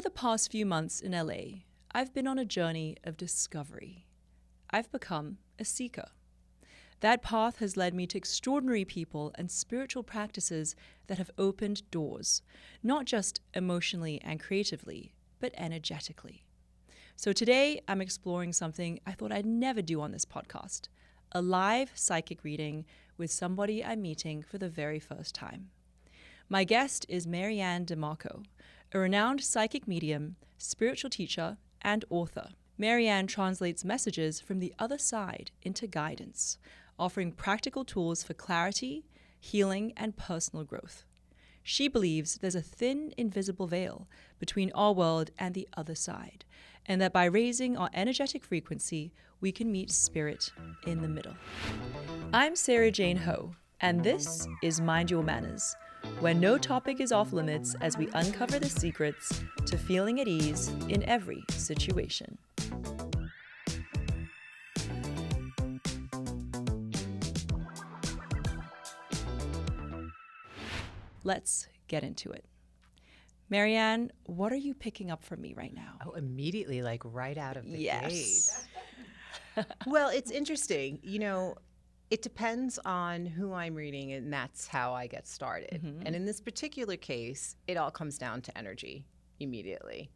the past few months in LA, I've been on a journey of discovery. I've become a seeker. That path has led me to extraordinary people and spiritual practices that have opened doors, not just emotionally and creatively, but energetically. So today, I'm exploring something I thought I'd never do on this podcast, a live psychic reading with somebody I'm meeting for the very first time. My guest is MaryAnn DiMarco, a renowned psychic medium, spiritual teacher, and author. MaryAnn translates messages from the other side into guidance, offering practical tools for clarity, healing, and personal growth. She believes there's a thin, invisible veil between our world and the other side, and that by raising our energetic frequency, we can meet spirit in the middle. I'm Sara Jane Ho, and this is Mind Your Manners, where no topic is off limits as we uncover the secrets to feeling at ease in every situation. Let's get into it. MaryAnn, what are you picking up from me right now? Oh, immediately, like right out of the Yes. gate. Well, it's interesting. You know, it depends on who I'm reading, and that's how I get started. Mm-hmm. And in this particular case, it all comes down to energy immediately.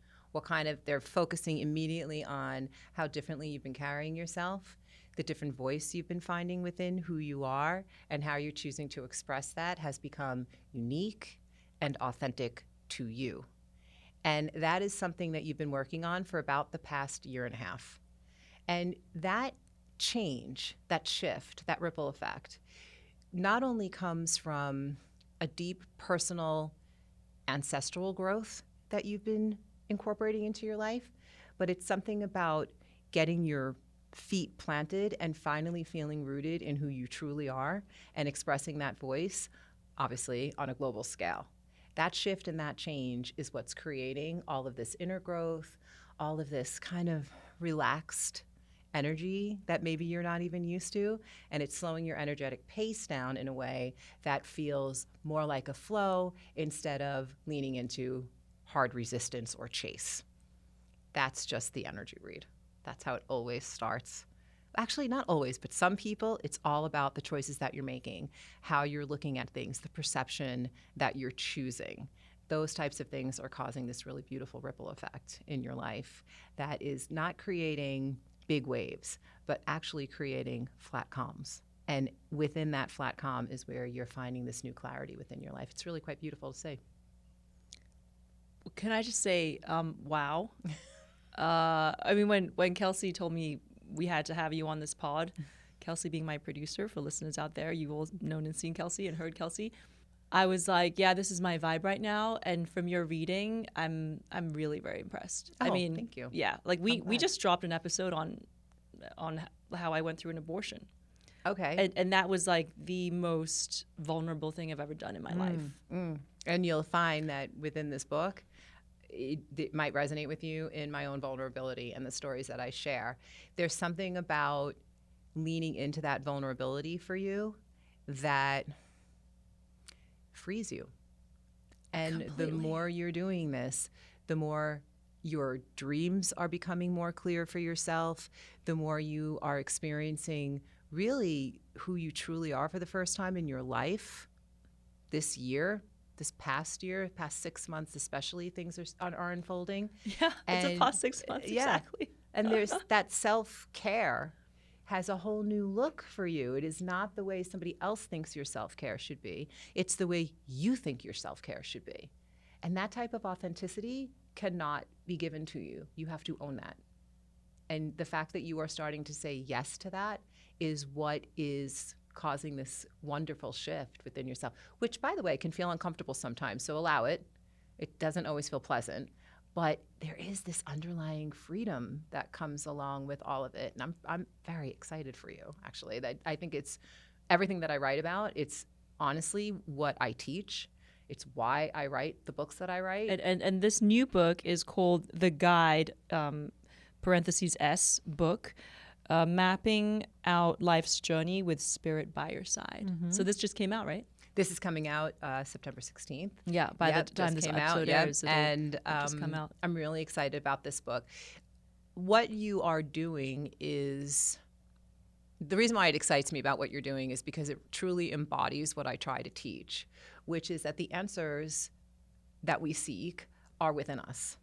They're focusing immediately on how differently you've been carrying yourself, the different voice you've been finding within who you are, and how you're choosing to express that has become unique and authentic to you. And that is something that you've been working on for about the past year and a half. And that change, that shift, that ripple effect, not only comes from a deep personal ancestral growth that you've been incorporating into your life, but it's something about getting your feet planted and finally feeling rooted in who you truly are and expressing that voice, obviously, on a global scale. That shift and that change is what's creating all of this inner growth, all of this kind of relaxed energy that maybe you're not even used to, and it's slowing your energetic pace down in a way that feels more like a flow instead of leaning into hard resistance or chase. That's just the energy read. That's how it always starts. Actually, not always, but some people, it's all about the choices that you're making, how you're looking at things, the perception that you're choosing. Those types of things are causing this really beautiful ripple effect in your life that is not creating big waves, but actually creating flat calms. And within that flat calm is where you're finding this new clarity within your life. It's really quite beautiful to see. Can I just say, wow. I mean, when Kelsey told me we had to have you on this pod, Kelsey being my producer, for listeners out there, you've all known and seen Kelsey and heard Kelsey, I was like, yeah, this is my vibe right now. And from your reading, I'm really very impressed. Oh, I mean, thank you. Yeah, like we just dropped an episode on how I went through an abortion. Okay. And that was like the most vulnerable thing I've ever done in my life. And you'll find that within this book, it might resonate with you in my own vulnerability and the stories that I share. There's something about leaning into that vulnerability for you that frees you. And Completely. the more you're doing this, the more your dreams are becoming more clear for yourself, the more you are experiencing really who you truly are for the first time in your life this year. This past year, past 6 months especially, things are unfolding. Yeah, it's the past 6 months, exactly. And there's that self-care has a whole new look for you. It is not the way somebody else thinks your self-care should be. It's the way you think your self-care should be. And that type of authenticity cannot be given to you. You have to own that. And the fact that you are starting to say yes to that is what is causing this wonderful shift within yourself, which, by the way, can feel uncomfortable sometimes. So allow it. It doesn't always feel pleasant. But there is this underlying freedom that comes along with all of it. And I'm very excited for you, actually. I think it's everything that I write about. It's honestly what I teach. It's why I write the books that I write. And this new book is called The Guide, parentheses S, book, mapping out life's journey with spirit by your side. Mm-hmm. So this just came out, right? This is coming out September 16th. Yeah, by the time this episode airs, and it'll just come out. I'm really excited about this book. What you are doing is, the reason why it excites me about what you're doing is because it truly embodies what I try to teach, which is that the answers that we seek are within us.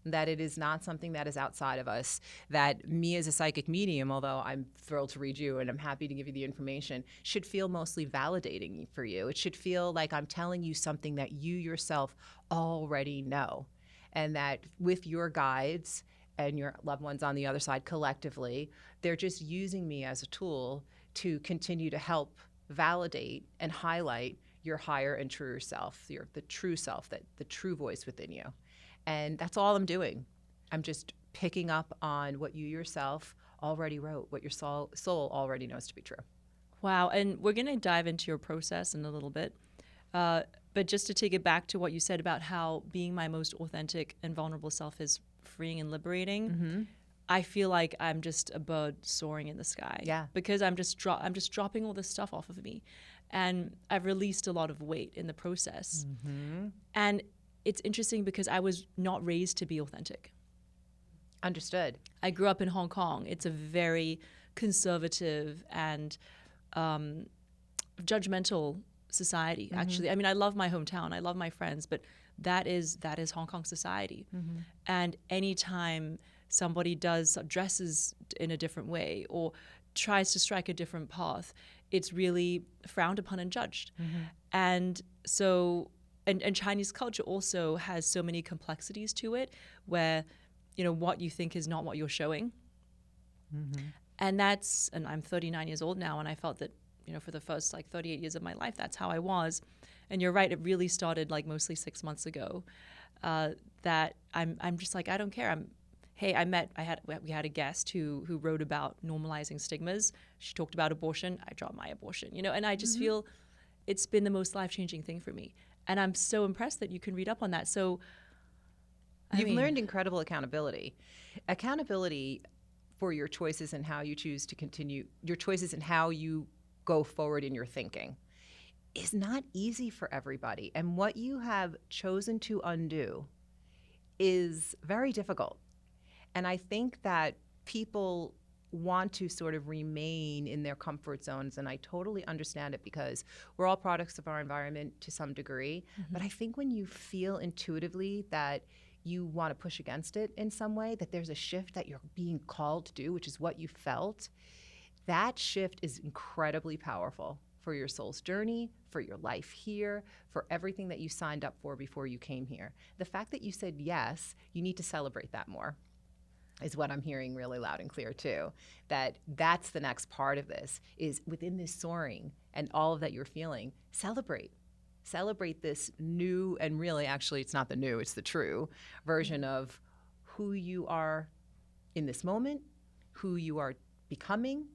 That it is not something that is outside of us, that me as a psychic medium, although I'm thrilled to read you and I'm happy to give you the information, should feel mostly validating for you. It should feel like I'm telling you something that you yourself already know, and that with your guides and your loved ones on the other side collectively, they're just using me as a tool to continue to help validate and highlight your higher and truer self, the true self, the true voice within you. And that's all I'm doing. I'm just picking up on what you yourself already wrote, what your soul already knows to be true. Wow. And we're going to dive into your process in a little bit. But just to take it back to what you said about how being my most authentic and vulnerable self is freeing and liberating, Mm-hmm. I feel like I'm just a bird soaring in the sky. Yeah. Because I'm just dropping all this stuff off of me. And I've released a lot of weight in the process. Mm-hmm. And it's interesting because I was not raised to be authentic. Understood. I grew up in Hong Kong. It's a very conservative and judgmental society, actually. I mean, I love my hometown. I love my friends, but that is Hong Kong society. Mm-hmm. And anytime somebody dresses in a different way or tries to strike a different path, it's really frowned upon and judged. Mm-hmm. And so... And Chinese culture also has so many complexities to it where, what you think is not what you're showing. Mm-hmm. And I'm 39 years old now, and I felt that, for the first 38 years of my life, that's how I was. And you're right, it really started mostly 6 months ago, that I'm just I don't care. We had a guest who wrote about normalizing stigmas. She talked about abortion. I dropped my abortion, and I just feel it's been the most life-changing thing for me. And I'm so impressed that you can read up on that. So You've learned incredible accountability. Accountability for your choices and how you choose to continue, your choices and how you go forward in your thinking is not easy for everybody. And what you have chosen to undo is very difficult. And I think that people want to sort of remain in their comfort zones, and I totally understand it because we're all products of our environment to some degree. Mm-hmm. But I think when you feel intuitively that you want to push against it in some way, that there's a shift that you're being called to do, which is what you felt, that shift is incredibly powerful for your soul's journey, for your life here, for everything that you signed up for before you came here. The fact that you said yes, you need to celebrate that more, is what I'm hearing really loud and clear too. That's the next part of this, is within this soaring and all of that you're feeling, celebrate this new, and really actually it's not the new, it's the true version of who you are in this moment, who you are becoming.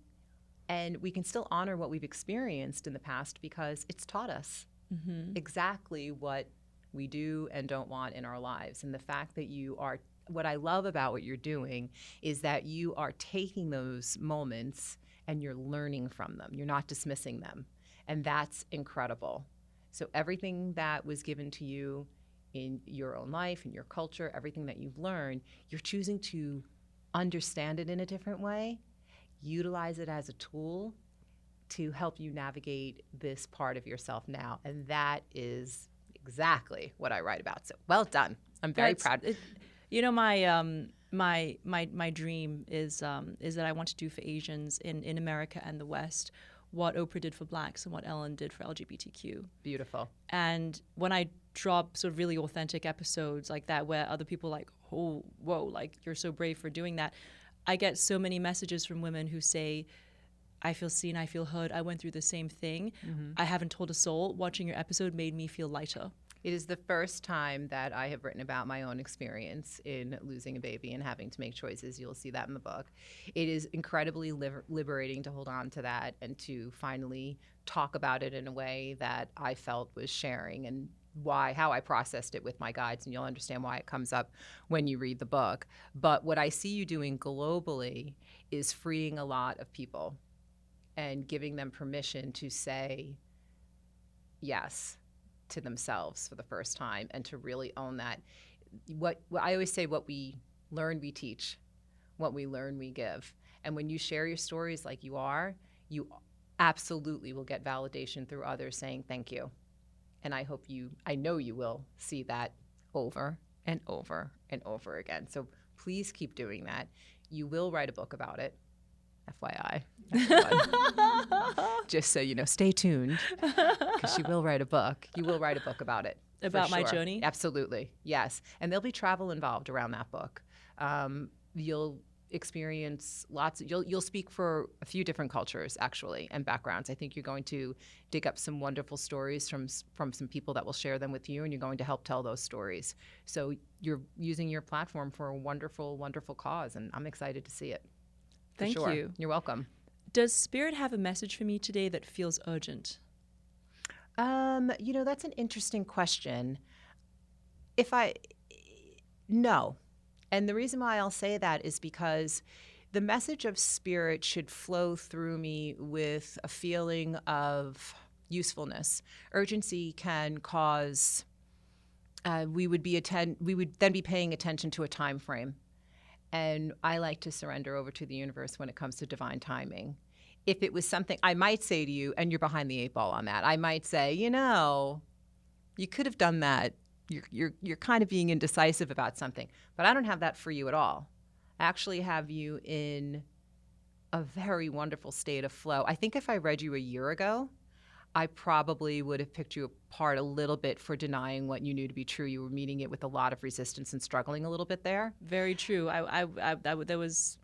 And we can still honor what we've experienced in the past because it's taught us exactly what we do and don't want in our lives. And the fact that what I love about what you're doing is that you are taking those moments and you're learning from them. You're not dismissing them. And that's incredible. So everything that was given to you in your own life, in your culture, everything that you've learned, you're choosing to understand it in a different way, utilize it as a tool to help you navigate this part of yourself now. And that is exactly what I write about. So well done. I'm very proud. My dream is that I want to do for Asians in America and the West what Oprah did for Blacks and what Ellen did for LGBTQ. Beautiful. And when I drop sort of really authentic episodes like that where other people are like, oh, whoa, you're so brave for doing that, I get so many messages from women who say, I feel seen, I feel heard, I went through the same thing. I haven't told a soul. Watching your episode made me feel lighter. It is the first time that I have written about my own experience in losing a baby and having to make choices. You'll see that in the book. It is incredibly liberating to hold on to that and to finally talk about it in a way that I felt was sharing, and how I processed it with my guides, and you'll understand why it comes up when you read the book. But what I see you doing globally is freeing a lot of people and giving them permission to say, yes to themselves for the first time and to really own that. What I always say, what we learn, we teach. What we learn, we give. And when you share your stories like you absolutely will get validation through others saying thank you. And I know you will see that over and over and over again. So please keep doing that. You will write a book about it. FYI. Just so you know, stay tuned, because she will write a book. You will write a book about it. About my journey? Absolutely, yes. And there'll be travel involved around that book. You'll experience you'll speak for a few different cultures, actually, and backgrounds. I think you're going to dig up some wonderful stories from some people that will share them with you, and you're going to help tell those stories. So you're using your platform for a wonderful, wonderful cause, and I'm excited to see it. Thank you. You're welcome. Does Spirit have a message for me today that feels urgent? That's an interesting question. No. And the reason why I'll say that is because the message of Spirit should flow through me with a feeling of usefulness. Urgency can cause, we would then be paying attention to a time frame. And I like to surrender over to the universe when it comes to divine timing. If it was something, I might say to you, and you're behind the 8 ball on that, I might say, you could have done that. You're kind of being indecisive about something. But I don't have that for you at all. I actually have you in a very wonderful state of flow. I think if I read you a year ago, I probably would have picked you apart a little bit for denying what you knew to be true. You were meeting it with a lot of resistance and struggling a little bit there. Very true. I was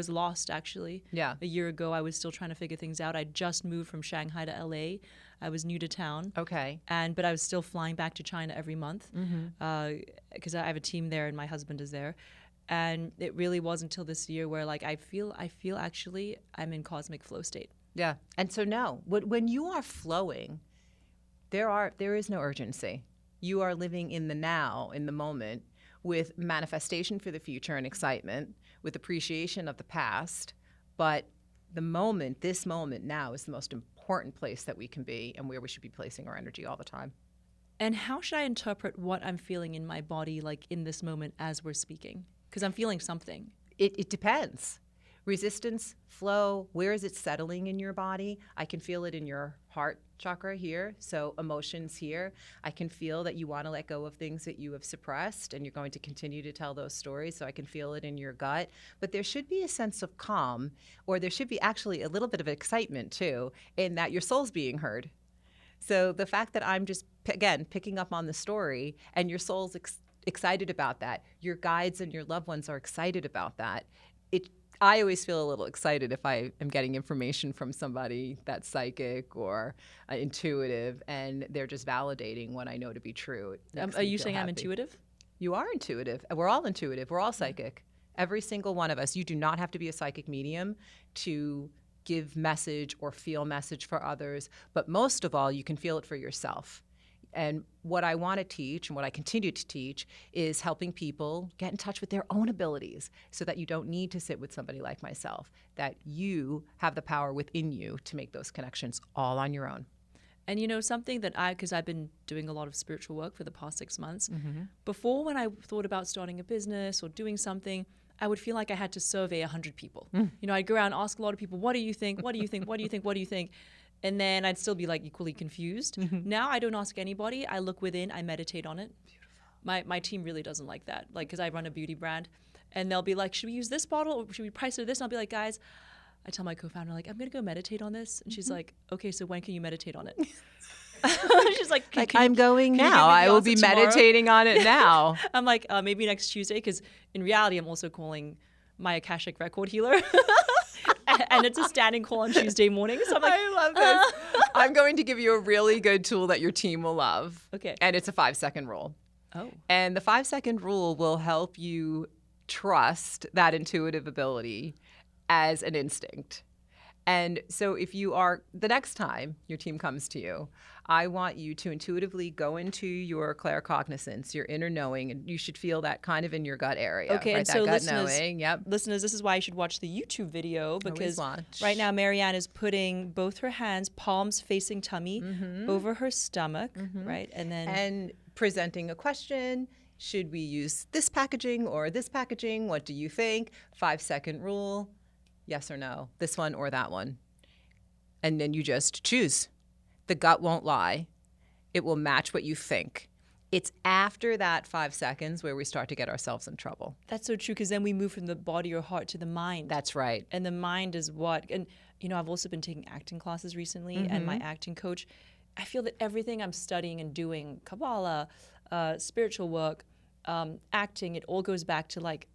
lost, actually. Yeah. A year ago, I was still trying to figure things out. I just moved from Shanghai to LA. I was new to town. Okay. But I was still flying back to China every month because I have a team there and my husband is there. And it really wasn't until this year where I feel actually I'm in cosmic flow state. Yeah. And so no, when you are flowing, there is no urgency. You are living in the now, in the moment, with manifestation for the future and excitement, with appreciation of the past. But this moment now is the most important place that we can be and where we should be placing our energy all the time. And how should I interpret what I'm feeling in my body, in this moment as we're speaking? Because I'm feeling something. It depends. Resistance, flow, where is it settling in your body? I can feel it in your heart chakra here, so emotions here. I can feel that you want to let go of things that you have suppressed, and you're going to continue to tell those stories, so I can feel it in your gut. But there should be a sense of calm, or there should be actually a little bit of excitement, too, in that your soul's being heard. So the fact that I'm just, again, picking up on the story, and your soul's excited about that, your guides and your loved ones are excited about that, I always feel a little excited if I am getting information from somebody that's psychic or intuitive, and they're just validating what I know to be true. Are you saying happy. I'm intuitive? You are intuitive. We're all intuitive. We're all psychic. Every single one of us. You do not have to be a psychic medium to give message or feel message for others, but most of all, you can feel it for yourself. And what I want to teach and what I continue to teach is helping people get in touch with their own abilities so that you don't need to sit with somebody like myself, that you have the power within you to make those connections all on your own. And something that because I've been doing a lot of spiritual work for the past 6 months, before when I thought about starting a business or doing something, I would feel like I had to survey 100 people. I'd go around and ask a lot of people, what do you think? What do you think? What do you think? What do you think? And then I'd still be equally confused. Now I don't ask anybody. I look within. I meditate on it. Beautiful. My team really doesn't like that. Because I run a beauty brand, and they'll be like, "Should we use this bottle? Or should we price it this?" And I'll be like, "Guys," I tell my co-founder, I'm gonna go meditate on this, and she's like, "Okay, so when can you meditate on it?" She's like, I'm going now. I will be meditating on it now. I'm like, maybe next Tuesday, because in reality, I'm also calling my Akashic record healer. And it's a standing call on Tuesday morning. So I'm like, I love this. I'm going to give you a really good tool that your team will love. Okay. And it's a 5-second rule. Oh. And the 5-second rule will help you trust that intuitive ability as an instinct. And so if you are, the next time your team comes to you, I want you to intuitively go into your claircognizance, your inner knowing, and you should feel that kind of in your gut area. Okay, right? and That so gut knowing. Yep. listeners, this is why you should watch the YouTube video, because watch. right now MaryAnn is putting both her hands, palms facing tummy, over her stomach, right? And presenting a question. Should we use this packaging or this packaging? What do you think? 5-second rule. Yes or no. This one or that one. And then you just choose. The gut won't lie. It will match what you think. It's after that 5 seconds where we start to get ourselves in trouble. That's so true, because then we move from the body or heart to the mind. That's right. And the mind is what? And, I've also been taking acting classes recently, and my acting coach, I feel that everything I'm studying and doing, Kabbalah, spiritual work, acting, it all goes back to like,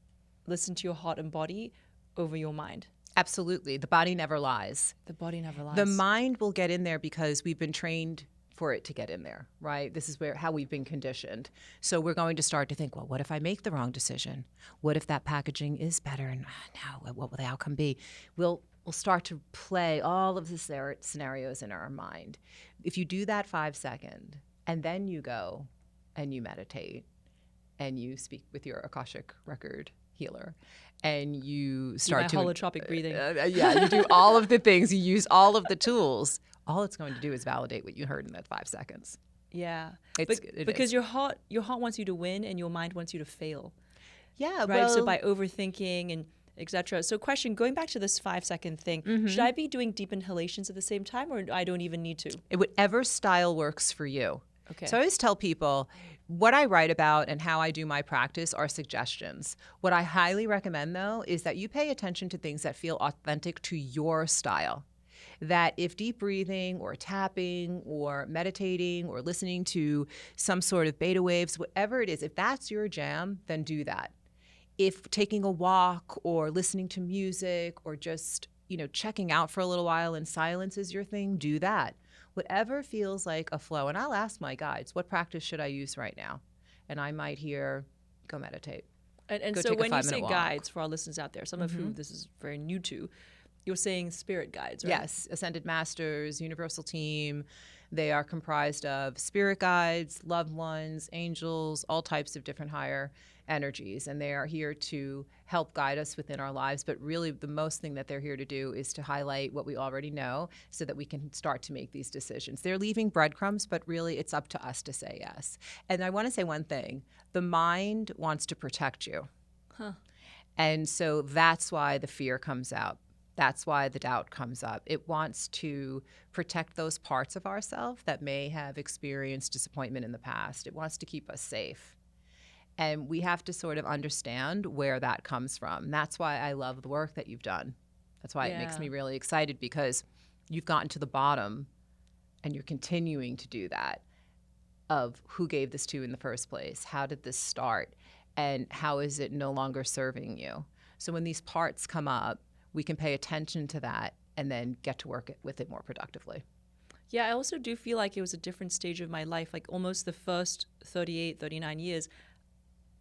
listen to your heart and body over your mind. Absolutely. The body never lies. The body never lies. The mind will get in there because we've been trained for it to get in there, right? This is how we've been conditioned. So we're going to start to think, well, what if I make the wrong decision? What if that packaging is better? And now, what will the outcome be? We'll start to play all of the scenarios in our mind. If you do that 5-second, and then you go and you meditate, and you speak with your Akashic record healer, and you start to holotropic breathing. You do all of the things. You use all of the tools. All it's going to do is validate what you heard in that 5 seconds. Yeah, It because is. your heart wants you to win, and your mind wants you to fail. Yeah, Right. well, So by overthinking and etc. So, question: going back to this 5-second thing, should I be doing deep inhalations at the same time, or I don't even need to? whatever style works for you. Okay. So I always tell people what I write about and how I do my practice are suggestions. What I highly recommend, though, is that you pay attention to things that feel authentic to your style. That if deep breathing or tapping or meditating or listening to some sort of beta waves, whatever it is, if that's your jam, then do that. If taking a walk or listening to music or just, checking out for a little while in silence is your thing, do that. Whatever feels like a flow. And I'll ask my guides, what practice should I use right now? And I might hear, go meditate. And Go so take a when you 5-minute say walk. guides, for our listeners out there, some of who this is very new to, you're saying spirit guides, right? Yes, Ascended Masters, Universal Team. They are comprised of spirit guides, loved ones, angels, all types of different higher energies. And they are here to help guide us within our lives. But really, the most thing that they're here to do is to highlight what we already know so that we can start to make these decisions. They're leaving breadcrumbs, but really it's up to us to say yes. And I want to say one thing. The mind wants to protect you. And so that's why the fear comes out. That's why the doubt comes up. It wants to protect those parts of ourselves that may have experienced disappointment in the past. It wants to keep us safe. And we have to sort of understand where that comes from. That's why I love the work that you've done. That's why it makes me really excited, because you've gotten to the bottom and you're continuing to do that, of who gave this to you in the first place. How did this start? And how is it no longer serving you? So when these parts come up, we can pay attention to that and then get to work with it more productively. Yeah, I also do feel like it was a different stage of my life, like almost the first 38, 39 years,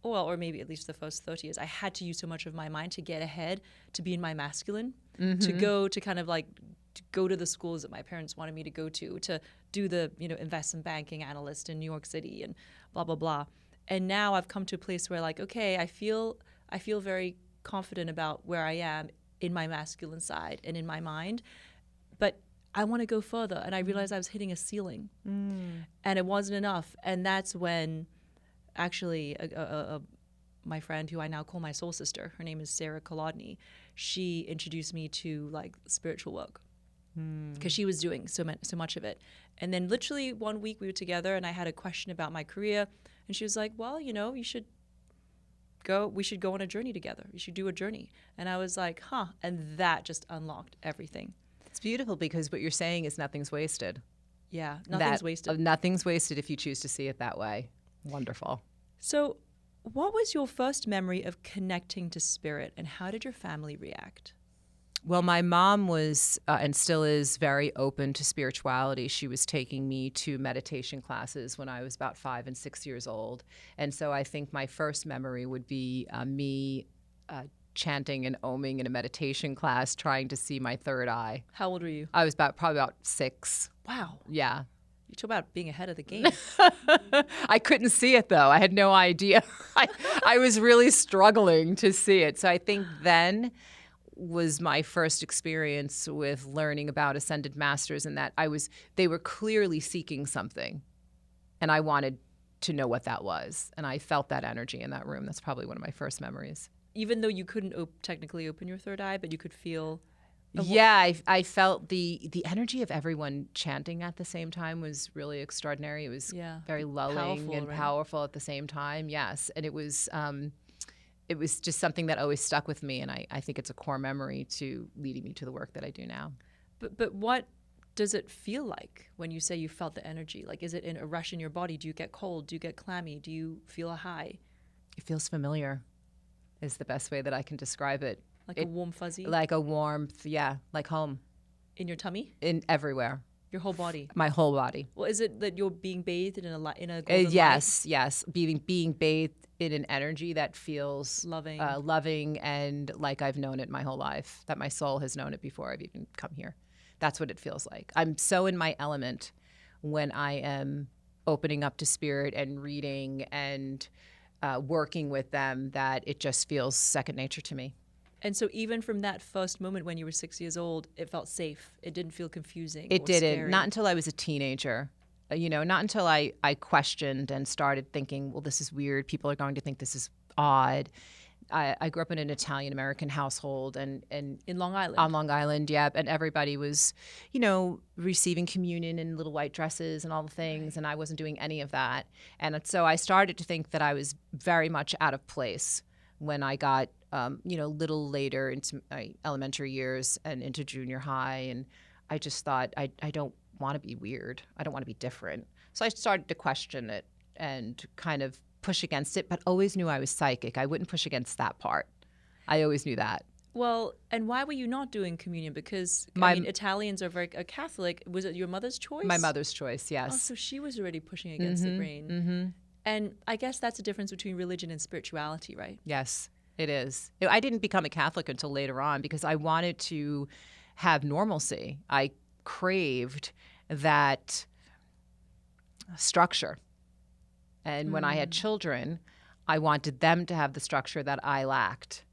or maybe at least the first 30 years, I had to use so much of my mind to get ahead, to be in my masculine, to go to kind of like to go to the schools that my parents wanted me to go to do the, investment banking analyst in New York City and blah, blah, blah. And now I've come to a place where like, okay, I feel very confident about where I am in my masculine side and in my mind, but I want to go further. And I realized I was hitting a ceiling and it wasn't enough. And that's when actually my friend, who I now call my soul sister, her name is Sara Jane Ho, she introduced me to like spiritual work because she was doing so much of it. And then literally 1 week we were together and I had a question about my career and she was like, well, we should go on a journey together. You should do a journey. And I was like, huh. And that just unlocked everything. It's beautiful, because what you're saying is nothing's wasted. Yeah, nothing's wasted. Nothing's wasted if you choose to see it that way. Wonderful. So what was your first memory of connecting to spirit, and how did your family react? Well, my mom was and still is very open to spirituality. She was taking me to meditation classes when I was about 5 and 6 years old. And so I think my first memory would be me chanting and oming in a meditation class, trying to see my third eye. How old were you? I was probably about 6. Wow. Yeah. You talk about being ahead of the game. I couldn't see it, though. I had no idea. I was really struggling to see it. So I think then was my first experience with learning about ascended masters, and that they were clearly seeking something, and I wanted to know what that was. And I felt that energy in that room. That's probably one of my first memories. Even though you couldn't technically open your third eye, but you could feel... Yeah, I felt the energy of everyone chanting at the same time was really extraordinary. It was very lulling powerful, and right? powerful at the same time. Yes, and it was just something that always stuck with me, and I think it's a core memory to leading me to the work that I do now. But what does it feel like when you say you felt the energy? Like, is it in a rush in your body? Do you get cold? Do you get clammy? Do you feel a high? It feels familiar, is the best way that I can describe it. Like a warm fuzzy? Like a warmth, yeah, like home. In your tummy? In everywhere. Your whole body? My whole body. Well, is it that you're being bathed in a golden yes, being bathed in an energy that feels loving, loving, and like I've known it my whole life. That my soul has known it before I've even come here. That's what it feels like. I'm so in my element when I am opening up to spirit and reading and working with them that it just feels second nature to me. And so even from that first moment when you were 6 years old, it felt safe. It didn't feel confusing. It or didn't. Scary. Not until I was a teenager. Not until I questioned and started thinking, well, this is weird. People are going to think this is odd. I grew up in an Italian-American household and in Long Island. On Long Island, yeah. And everybody was, receiving communion in little white dresses and all the things. Right. And I wasn't doing any of that. And so I started to think that I was very much out of place when I got, little later into my elementary years and into junior high. And I just thought, I don't want to be weird. I don't want to be different. So I started to question it and kind of push against it, but always knew I was psychic. I wouldn't push against that part. I always knew that. Well, and why were you not doing communion? Because Italians are very Catholic. Was it your mother's choice? My mother's choice, yes. Oh, so she was already pushing against the grain. Mm-hmm. And I guess that's the difference between religion and spirituality, right? Yes, it is. I didn't become a Catholic until later on because I wanted to have normalcy. I craved that structure. And when I had children, I wanted them to have the structure that I lacked.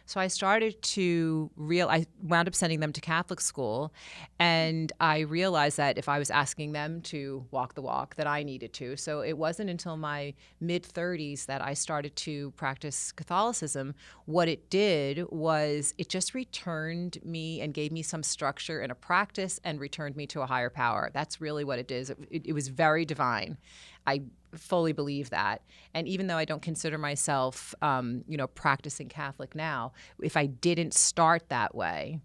So I started to I wound up sending them to Catholic school, and I realized that if I was asking them to walk the walk, that I needed to. So it wasn't until my mid-30s that I started to practice Catholicism. What it did was it just returned me and gave me some structure and a practice and returned me to a higher power. That's really what it is. It was very divine. I fully believe that. And even though I don't consider myself, practicing Catholic now, if I didn't start that way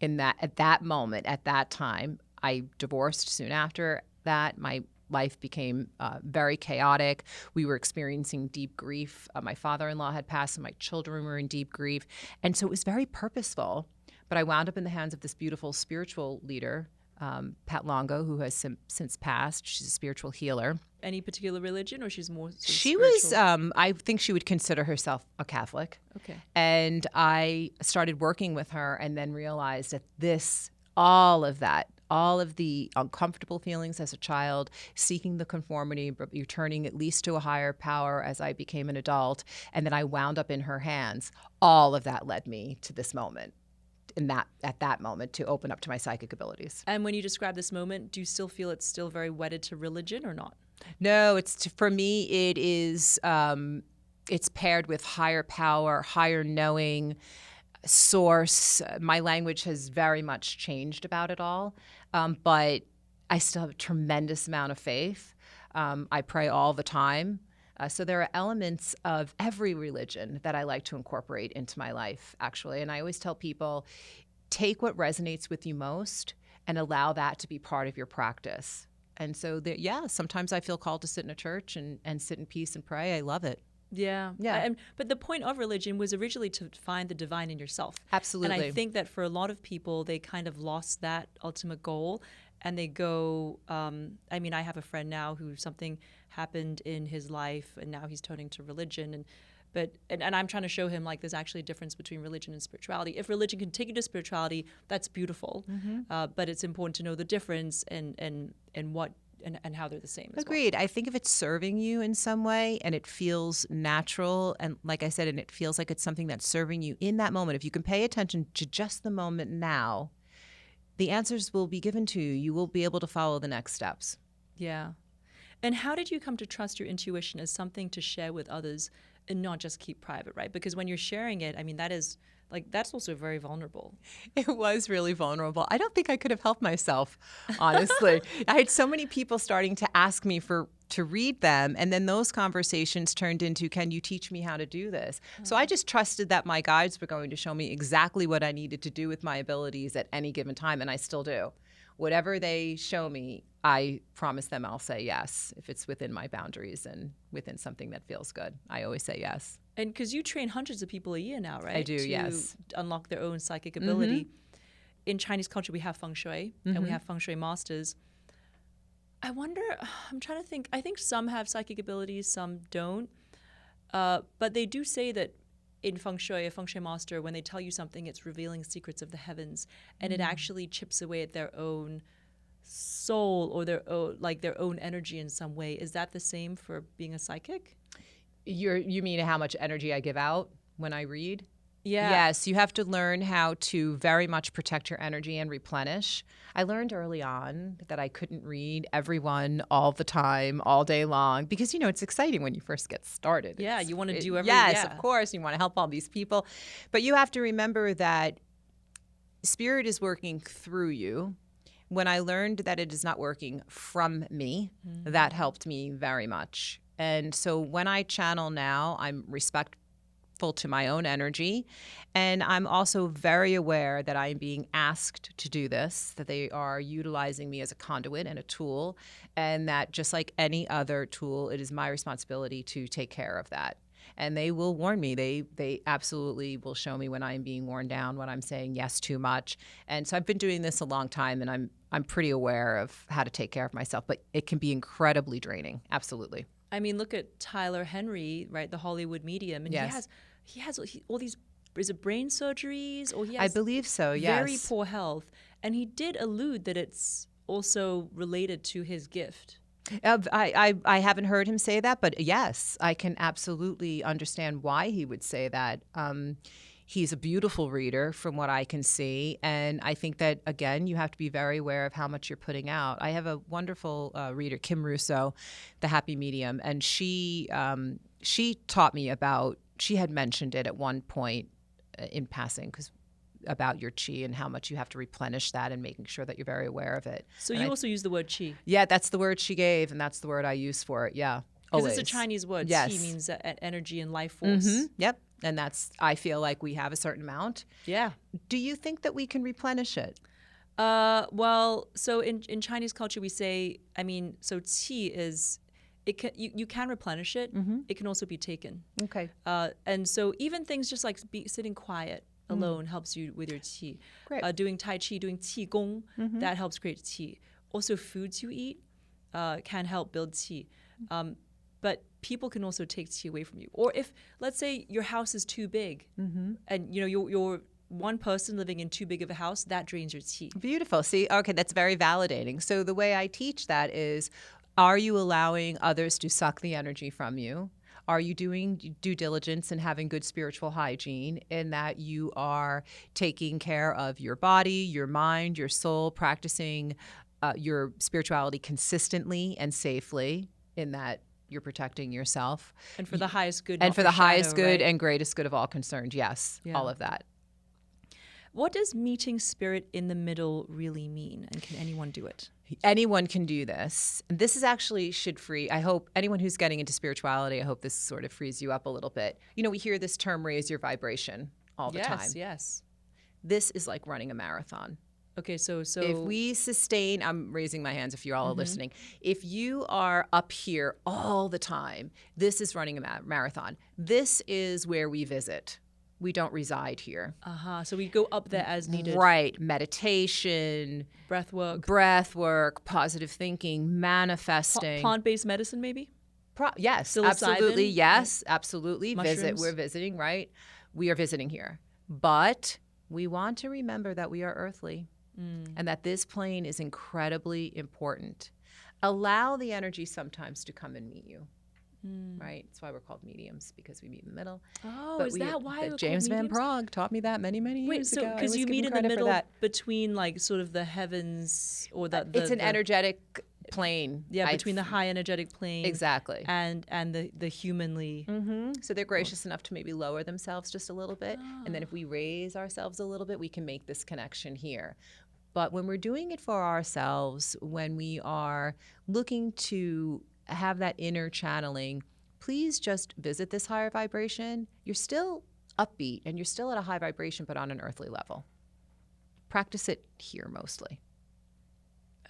at that moment, at that time, I divorced soon after that. My life became very chaotic. We were experiencing deep grief. My father-in-law had passed and my children were in deep grief. And so it was very purposeful. But I wound up in the hands of this beautiful spiritual leader, Pat Longo, who has since passed. She's a spiritual healer. Any particular religion, or she's more sort of She spiritual? was, I think she would consider herself a Catholic. Okay. And I started working with her and then realized that all of the uncomfortable feelings as a child, seeking the conformity, but returning at least to a higher power as I became an adult, and then I wound up in her hands, all of that led me to this moment. At that moment to open up to my psychic abilities. And when you describe this moment, do you still feel it's still very wedded to religion or not? No, for me, it is, it's paired with higher power, higher knowing, source. My language has very much changed about it all, but I still have a tremendous amount of faith. I pray all the time. So there are elements of every religion that I like to incorporate into my life, actually. And I always tell people, take what resonates with you most and allow that to be part of your practice. And so, sometimes I feel called to sit in a church and sit in peace and pray. I love it. Yeah. But the point of religion was originally to find the divine in yourself. Absolutely. And I think that for a lot of people, they kind of lost that ultimate goal. And they go, I have a friend now who something happened in his life and now he's turning to religion. And I'm trying to show him there's actually a difference between religion and spirituality. If religion can take you to spirituality, that's beautiful. Mm-hmm. But it's important to know the difference and what and how they're the same as well. Agreed. I think if it's serving you in some way and it feels natural, and like I said, and it feels like it's something that's serving you in that moment, if you can pay attention to just the moment now, the answers will be given to you. You will be able to follow the next steps. Yeah. And how did you come to trust your intuition as something to share with others and not just keep private, right? Because when you're sharing it, I mean, that's also very vulnerable. It was really vulnerable. I don't think I could have helped myself, honestly. I had so many people starting to ask me to read them, and then those conversations turned into, can you teach me how to do this? So I just trusted that my guides were going to show me exactly what I needed to do with my abilities at any given time, and I still do. Whatever they show me, I promise them I'll say yes if it's within my boundaries and within something that feels good. I always say yes. And because you train hundreds of people a year now, right? I do, yes. To unlock their own psychic ability. In Chinese culture, we have feng shui, and we have feng shui masters. I wonder, I'm trying to think, I think some have psychic abilities, some don't. But they do say that in feng shui, a feng shui master, when they tell you something, it's revealing secrets of the heavens, and it actually chips away at their own soul or their own energy in some way. Is that the same for being a psychic? You mean how much energy I give out when I read? Yeah. Yes, you have to learn how to very much protect your energy and replenish. I learned early on that I couldn't read everyone all the time, all day long, because, it's exciting when you first get started. Yeah, you want to do everything. Yes, of course. You want to help all these people. But you have to remember that spirit is working through you. When I learned that it is not working from me, that helped me very much. And so when I channel now, I'm respectful to my own energy. And I'm also very aware that I'm being asked to do this, that they are utilizing me as a conduit and a tool, and that just like any other tool, it is my responsibility to take care of that. And they will warn me. They absolutely will show me when I'm being worn down, when I'm saying yes too much. And so I've been doing this a long time, and I'm pretty aware of how to take care of myself, but it can be incredibly draining. Absolutely. I mean, look at Tyler Henry, right? The Hollywood medium. And yes. he has all these, is it brain surgeries? Or he has I believe so, yes. Very poor health. And he did allude that it's also related to his gift. I haven't heard him say that, but yes, I can absolutely understand why he would say that. He's a beautiful reader from what I can see. And I think that, again, you have to be very aware of how much you're putting out. I have a wonderful reader, Kim Russo, the Happy Medium, and she taught me about, she had mentioned it at one point in passing, about your chi and how much you have to replenish that and making sure that you're very aware of it. So you also use the word chi. Yeah, that's the word she gave, and that's the word I use for it, yeah. Because it's a Chinese word. Yes. Qi means energy and life force. Yep. And I feel like we have a certain amount. Yeah. Do you think that we can replenish it? Well, so in Chinese culture, we say, so qi is, you can replenish it. It can also be taken. Okay. And so even things just like sitting quiet alone helps you with your qi. Great. Doing tai chi, doing qi gong, that helps create qi. Also, foods you eat can help build qi. But people can also take qi away from you. Or if, let's say, your house is too big, and you're one person living in too big of a house, that drains your qi. Beautiful. See, okay, that's very validating. So the way I teach that is, are you allowing others to suck the energy from you? Are you doing due diligence and having good spiritual hygiene in that you are taking care of your body, your mind, your soul, practicing your spirituality consistently and safely, in that you're protecting yourself. And for the highest good. And for the highest good, right? and greatest good of all concerned. Yes, all of that. What does meeting spirit in the middle really mean? And can anyone do it? Anyone can do this. This is actually should free. I hope anyone who's getting into spirituality, I hope this sort of frees you up a little bit. We hear this term, raise your vibration, all the time. Yes. This is like running a marathon. Okay, so if we sustain, I'm raising my hands if you all are listening. If you are up here all the time, this is running a marathon. This is where we visit. We don't reside here. So we go up there as needed. Right. Meditation. Breath work, positive thinking, manifesting. Plant-based medicine, maybe? Yes, Psilocybin? absolutely. Yes, absolutely. Mushrooms? We're visiting, right? We are visiting here. But we want to remember that we are earthly and that this plane is incredibly important. Allow the energy sometimes to come and meet you. Right? That's why we're called mediums, because we meet in the middle. Oh, But is that why we're James called Van mediums? Prague taught me that many years ago. Wait, so because you meet in the middle between like sort of the heavens or it's an energetic plane. Yeah, between the high energetic plane. Exactly. And the humanly. So they're gracious enough to maybe lower themselves just a little bit. And then if we raise ourselves a little bit, we can make this connection here. But when we're doing it for ourselves, when we are looking to have that inner channeling, please just visit this higher vibration. You're still upbeat and you're still at a high vibration, but on an earthly level. Practice it here mostly.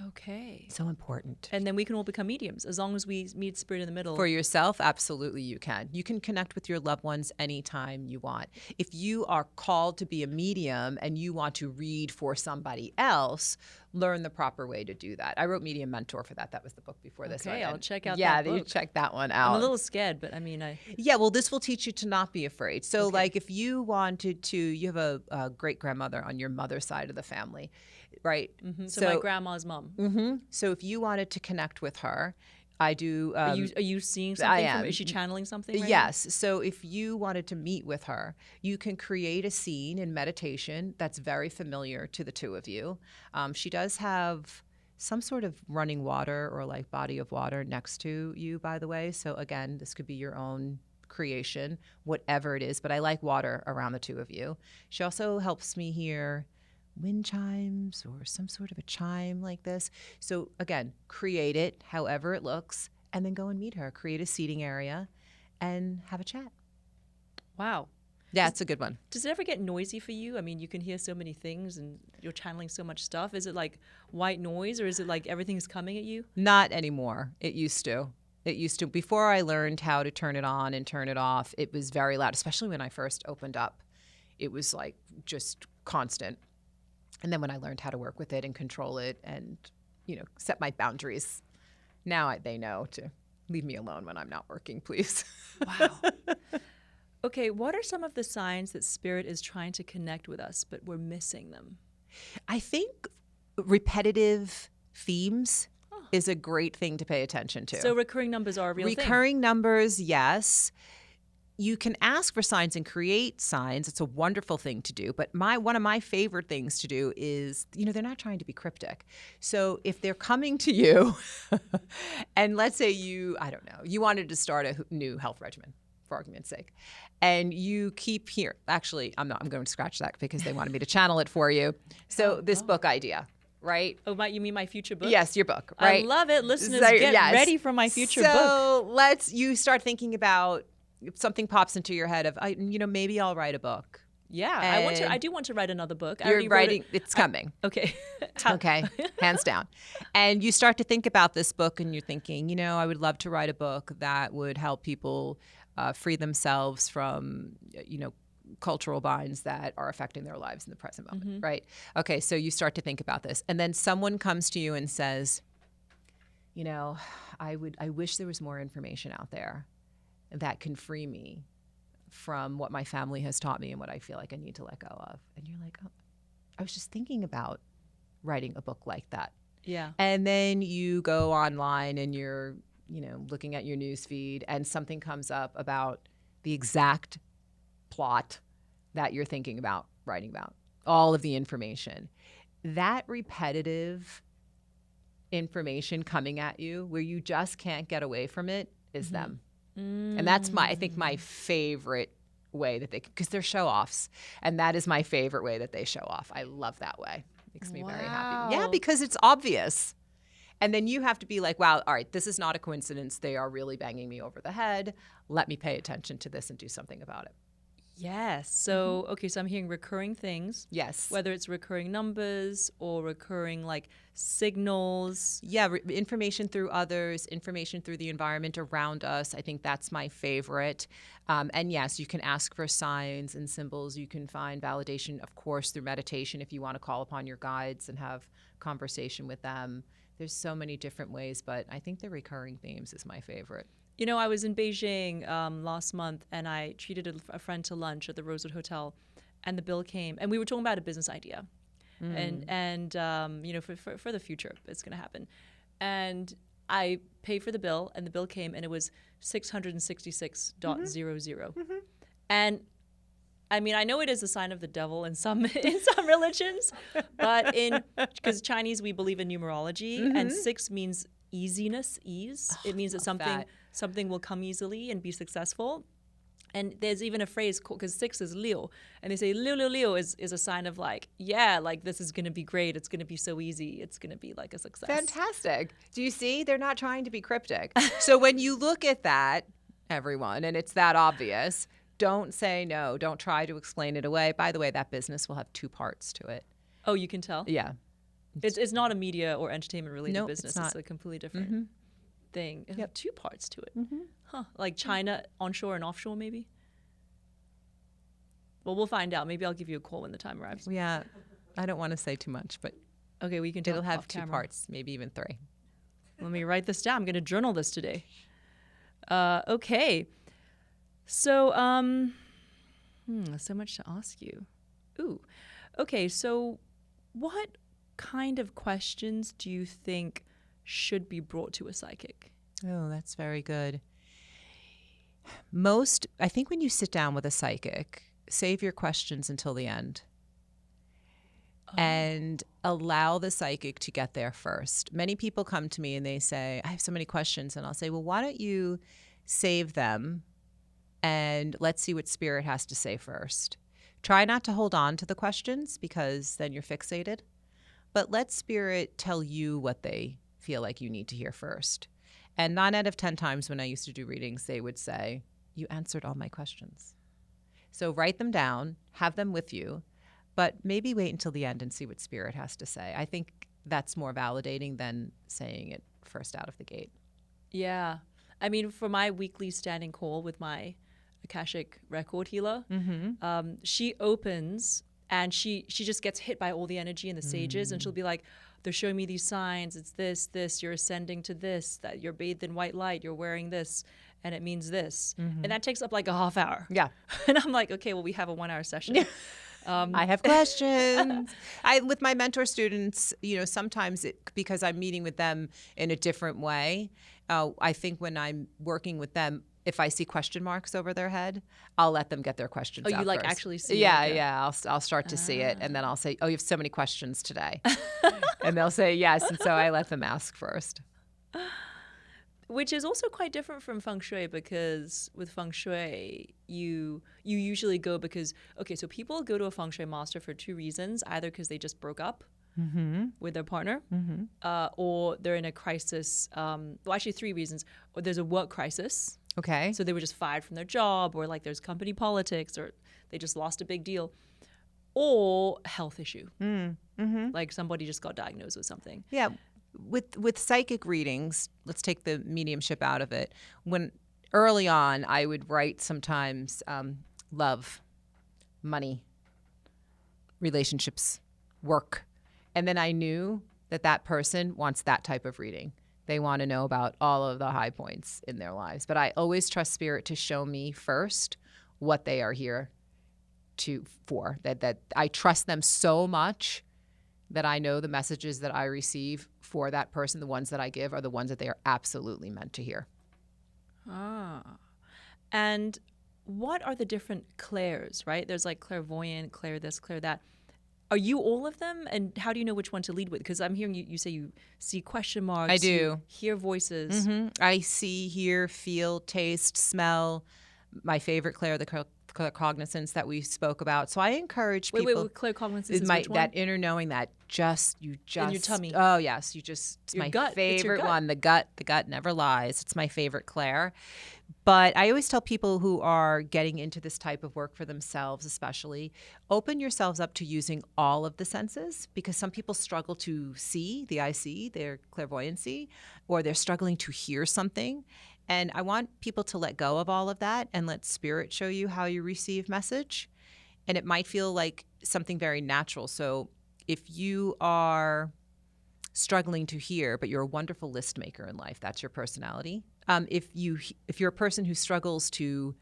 Okay. So important. And then we can all become mediums as long as we meet spirit in the middle. For yourself, absolutely you can. You can connect with your loved ones anytime you want. If you are called to be a medium and you want to read for somebody else, learn the proper way to do that. I wrote Medium Mentor for that. That was the book before this one. Okay, I'll check out that book. Yeah, you check that one out. I'm a little scared, but I mean, Yeah, well, this will teach you to not be afraid. So like if you wanted to, you have a great-grandmother on your mother's side of the family, right? Mm-hmm. So my grandma's mom. Mm-hmm. So if you wanted to connect with her, I do. Are you seeing something? I am. Is she channeling something? Right yes. Now? So if you wanted to meet with her, you can create a scene in meditation that's very familiar to the two of you. She does have some sort of running water or like body of water next to you, by the way. So again, this could be your own creation, whatever it is. But I like water around the two of you. She also helps me hear wind chimes or some sort of a chime like this. So again, create it however it looks and then go and meet her. Create a seating area and have a chat. Wow. Yeah, it's a good one. Does it ever get noisy for you? I mean, you can hear so many things and you're channeling so much stuff. Is it like white noise or is it like everything's coming at you? Not anymore. It used to. Before I learned how to turn it on and turn it off, it was very loud, especially when I first opened up. It was like just constant. And then when I learned how to work with it and control it and, set my boundaries, now they know to leave me alone when I'm not working, please. Wow. Okay, what are some of the signs that spirit is trying to connect with us, but we're missing them? I think repetitive themes is a great thing to pay attention to. So recurring numbers are a real thing? Recurring numbers, yes. You can ask for signs and create signs. It's a wonderful thing to do. But one of my favorite things to do is, they're not trying to be cryptic. So if they're coming to you and let's say you wanted to start a new health regimen, for argument's sake, and you keep here. Actually, I'm going to scratch that because they wanted me to channel it for you. So this book idea. Right? Oh, you mean my future book? Yes, your book, right? I love it. Listeners, get ready for my future book. So you start thinking about something pops into your head of, maybe I'll write a book. Yeah, I do want to write another book. You're writing, it's coming. Okay. Okay, hands down. And you start to think about this book and you're thinking, I would love to write a book that would help people free themselves from, cultural binds that are affecting their lives in the present moment, right? Okay, so you start to think about this. And then someone comes to you and says, I wish there was more information out there that can free me from what my family has taught me and what I feel like I need to let go of. And you're like, oh, I was just thinking about writing a book like that. Yeah. And then you go online and you're, looking at your news feed and something comes up about the exact plot that you're thinking about writing about, all of the information. That repetitive information coming at you where you just can't get away from it is them. And that's I think my favorite way that because they're show-offs. And that is my favorite way that they show off. I love that way. Makes me very happy. Yeah, because it's obvious. And then you have to be like, wow, all right, this is not a coincidence. They are really banging me over the head. Let me pay attention to this and do something about it. Yes. So, okay, so I'm hearing recurring things. Yes. Whether it's recurring numbers or recurring like signals. Yeah, information through others, information through the environment around us. I think that's my favorite. And yes, you can ask for signs and symbols. You can find validation, of course, through meditation if you want to call upon your guides and have conversation with them. There's so many different ways, but I think the recurring themes is my favorite. I was in Beijing last month, and I treated a friend to lunch at the Rosewood Hotel, and the bill came, and we were talking about a business idea, and for the future, it's going to happen. And I paid for the bill, and the bill came, and it was 666.00. And I mean, I know it is a sign of the devil in some religions, but because Chinese, we believe in numerology, and 6 means easiness, ease. It means that something will come easily and be successful. And there's even a phrase called, because 6 is liu, and they say liu liu liu is a sign of like, yeah, like this is going to be great. It's going to be so easy. It's going to be like a success. Fantastic. Do you see? They're not trying to be cryptic. So when you look at that, everyone, and it's that obvious, don't say no. Don't try to explain it away. By the way, that business will have 2 parts to it. Oh, you can tell? Yeah. It's not a media or entertainment related Nope, business. it's not. It's a completely different thing. It has 2 parts to it. Huh. Like China onshore and offshore, maybe? Well, we'll find out. Maybe I'll give you a call when the time arrives. Yeah. I don't want to say too much, but Okay, we can talk it'll have off 2 camera. parts, maybe even 3. Let me write this down. I'm going to journal this today. Okay. So, so much to ask you. Ooh. Okay, so what kind of questions do you think should be brought to a psychic? Oh, that's very good. I think when you sit down with a psychic, save your questions until the end. And allow the psychic to get there first. Many people come to me and they say, I have so many questions. And I'll say, well, why don't you save them and let's see what spirit has to say first. Try not to hold on to the questions because then you're fixated. But let spirit tell you what they feel like you need to hear first. And 9 out of 10 times when I used to do readings, they would say, you answered all my questions. So write them down, have them with you, but maybe wait until the end and see what spirit has to say. I think that's more validating than saying it first out of the gate. Yeah. I mean, for my weekly standing call with my Akashic record healer, she opens and she just gets hit by all the energy and the sages, and she'll be like, they're showing me these signs. It's this, you're ascending to this, that you're bathed in white light, you're wearing this, and it means this. And that takes up like a half hour. Yeah. And I'm like, okay, well, we have a 1-hour session. I have questions. With my mentor students, sometimes because I'm meeting with them in a different way, I think when I'm working with them, if I see question marks over their head, I'll let them get their questions out you like first. actually see Yeah, it? yeah. I'll start to see it, and then I'll say, oh, you have so many questions today. And they'll say yes, and so I let them ask first. Which is also quite different from feng shui, because with feng shui, you usually go because, okay, so people go to a feng shui master for 2 reasons, either because they just broke up with their partner, or they're in a crisis, well, actually 3 reasons, or there's a work crisis. Okay. So they were just fired from their job, or like there's company politics, or they just lost a big deal, or health issue. Like somebody just got diagnosed with something. Yeah. With psychic readings, let's take the mediumship out of it. When early on, I would write sometimes love, money, relationships, work. And then I knew that person wants that type of reading. They want to know about all of the high points in their lives. But I always trust spirit to show me first what they are here for. That I trust them so much that I know the messages that I receive for that person, the ones that I give, are the ones that they are absolutely meant to hear. And what are the different clairs, right? There's like clairvoyant, clair this, clair that. Are you all of them? And how do you know which one to lead with? Because I'm hearing you say you see question marks. I do. You hear voices. I see, hear, feel, taste, smell. My favorite clair, the claircognizance that we spoke about. So I encourage people. Wait, claircognizance is which one? That inner knowing that you just in your tummy. Oh yes, it's your my gut. favorite It's your gut. one. The gut never lies. It's my favorite clair. But I always tell people who are getting into this type of work for themselves, especially, open yourselves up to using all of the senses, because some people struggle to see the eye see, their clairvoyancy, or they're struggling to hear something. And I want people to let go of all of that and let spirit show you how you receive message. And it might feel like something very natural. So if you are struggling to hear, but you're a wonderful list maker in life, that's your personality. If you're a person who struggles to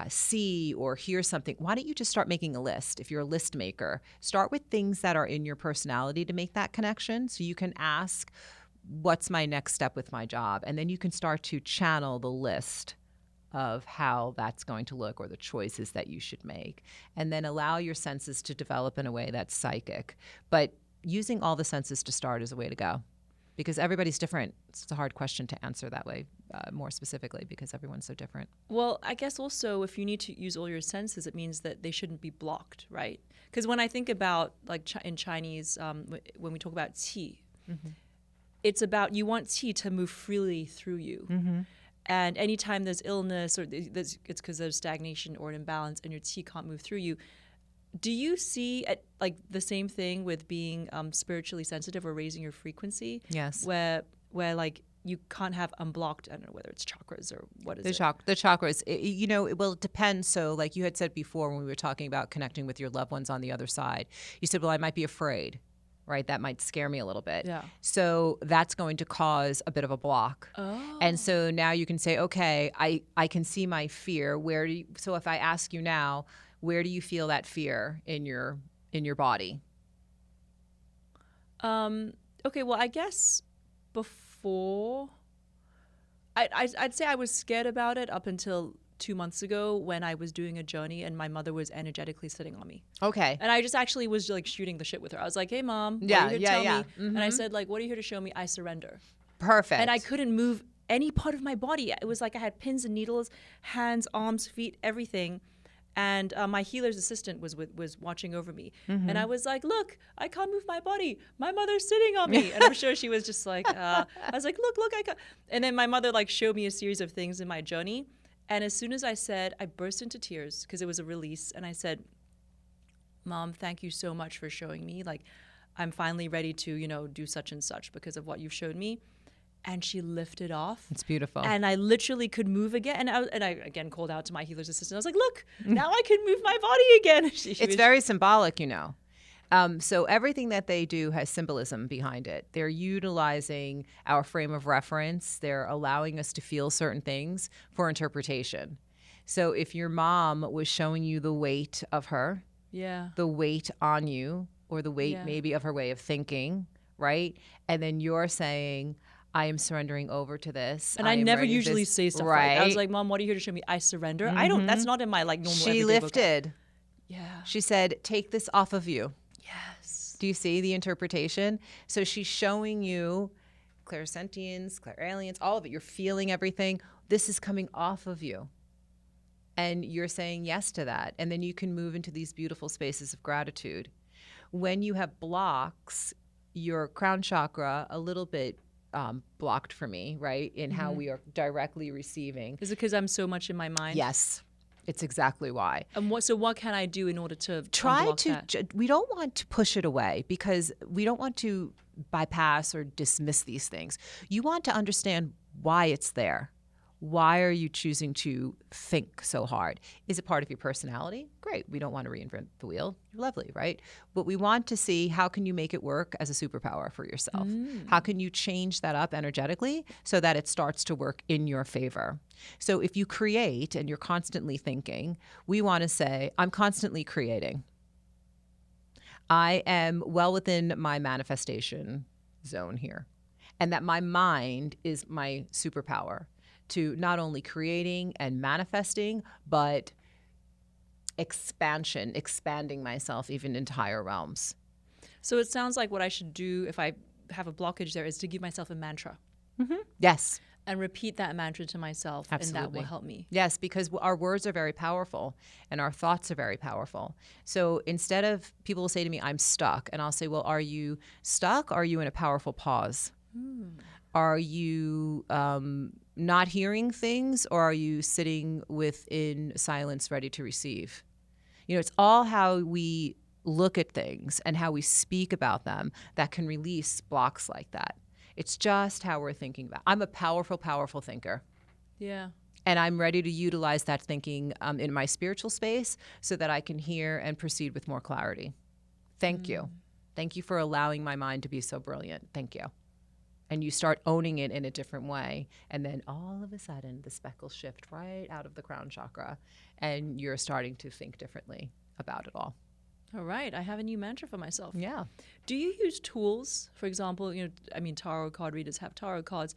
see or hear something, why don't you just start making a list? If you're a list maker, start with things that are in your personality to make that connection. So you can ask, what's my next step with my job? And then you can start to channel the list of how that's going to look or the choices that you should make. And then allow your senses to develop in a way that's psychic. But using all the senses to start is a way to go, because everybody's different. It's a hard question to answer that way more specifically, because everyone's so different. Well, I guess also if you need to use all your senses, it means that they shouldn't be blocked, right? Because when I think about, like, in Chinese, when we talk about qi, it's about, you want qi to move freely through you. And anytime there's illness or it's because there's stagnation or an imbalance and your qi can't move through you. Do you see like the same thing with being spiritually sensitive or raising your frequency? Yes. Where like you can't have unblocked, I don't know whether it's chakras or what is it? The chakras, it depends. So like you had said before when we were talking about connecting with your loved ones on the other side, you said, well, I might be afraid, right? That might scare me a little bit. Yeah. So that's going to cause a bit of a block. Oh. And so now you can say, okay, I can see my fear. So if I ask you now, where do you feel that fear in your body? Okay, well, I guess before, I'd say I was scared about it up until 2 months ago when I was doing a journey and my mother was energetically sitting on me. Okay. And I just actually was like shooting the shit with her. I was like, hey, Mom, what Yeah, are you here to yeah, tell yeah. me? And I said, like, what are you here to show me? I surrender. Perfect. And I couldn't move any part of my body. It was like I had pins and needles, hands, arms, feet, everything. And my healer's assistant was watching over me. And I was like, look, I can't move my body. My mother's sitting on me. And I'm sure she was just like, I was like, look, I can't. And then my mother like showed me a series of things in my journey. And as soon as I said, I burst into tears because it was a release. And I said, Mom, thank you so much for showing me. Like, I'm finally ready to, do such and such because of what you've showed me. And she lifted off. It's beautiful. And I literally could move again. And I again called out to my healer's assistant. I was like, look, now I can move my body again. It's very symbolic, So everything that they do has symbolism behind it. They're utilizing our frame of reference. They're allowing us to feel certain things for interpretation. So if your mom was showing you the weight of her, the weight on you, or the weight maybe of her way of thinking, right? And then you're saying, I am surrendering over to this. And I never usually say stuff like that. I was like, Mom, what are you here to show me? I surrender. I don't, that's not in my like normal She lifted. Yeah. She said, take this off of you. Yes. Do you see the interpretation? So she's showing you clairsentience, clairalience, all of it. You're feeling everything. This is coming off of you. And you're saying yes to that. And then you can move into these beautiful spaces of gratitude. When you have blocks, your crown chakra a little bit blocked for me, right? In how we are directly receiving. Is it because I'm so much in my mind? Yes. It's exactly why. And what can I do in order to try unblock to that? We don't want to push it away because we don't want to bypass or dismiss these things. You want to understand why it's there. Why are you choosing to think so hard? Is it part of your personality? Great. We don't want to reinvent the wheel. Lovely, right? But we want to see how can you make it work as a superpower for yourself? How can you change that up energetically so that it starts to work in your favor? So if you create and you're constantly thinking, we want to say, I'm constantly creating. I am well within my manifestation zone here. And that my mind is my superpower to not only creating and manifesting, but expanding myself even into higher realms. So it sounds like what I should do if I have a blockage there is to give myself a mantra. Yes. And repeat that mantra to myself. Absolutely. And that will help me. Yes, because our words are very powerful and our thoughts are very powerful. So instead of, people will say to me, I'm stuck. And I'll say, well, are you stuck? Are you in a powerful pause? Are you not hearing things, or are you sitting within silence ready to receive? It's all how we look at things and how we speak about them that can release blocks like that. It's just how we're thinking about. I'm a powerful, powerful thinker. Yeah. And I'm ready to utilize that thinking in my spiritual space so that I can hear and proceed with more clarity. Thank you. Thank you for allowing my mind to be so brilliant. Thank you. And you start owning it in a different way. And then all of a sudden, the speckles shift right out of the crown chakra. And you're starting to think differently about it all. All right, I have a new mantra for myself. Yeah. Do you use tools? For example, tarot card readers have tarot cards.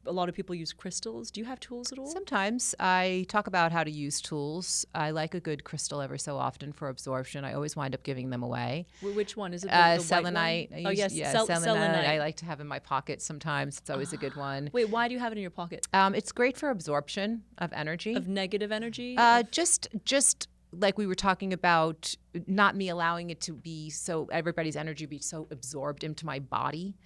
A lot of people use crystals. Do you have tools at all? Sometimes I talk about how to use tools. I like a good crystal every so often for absorption. I always wind up giving them away. Which one is it? The Selenite. White one? Oh yes, selenite. I like to have in my pocket sometimes. It's always a good one. Wait, why do you have it in your pocket? It's great for absorption of energy. Of negative energy? Just like we were talking about, not me allowing it to be so, everybody's energy be so absorbed into my body.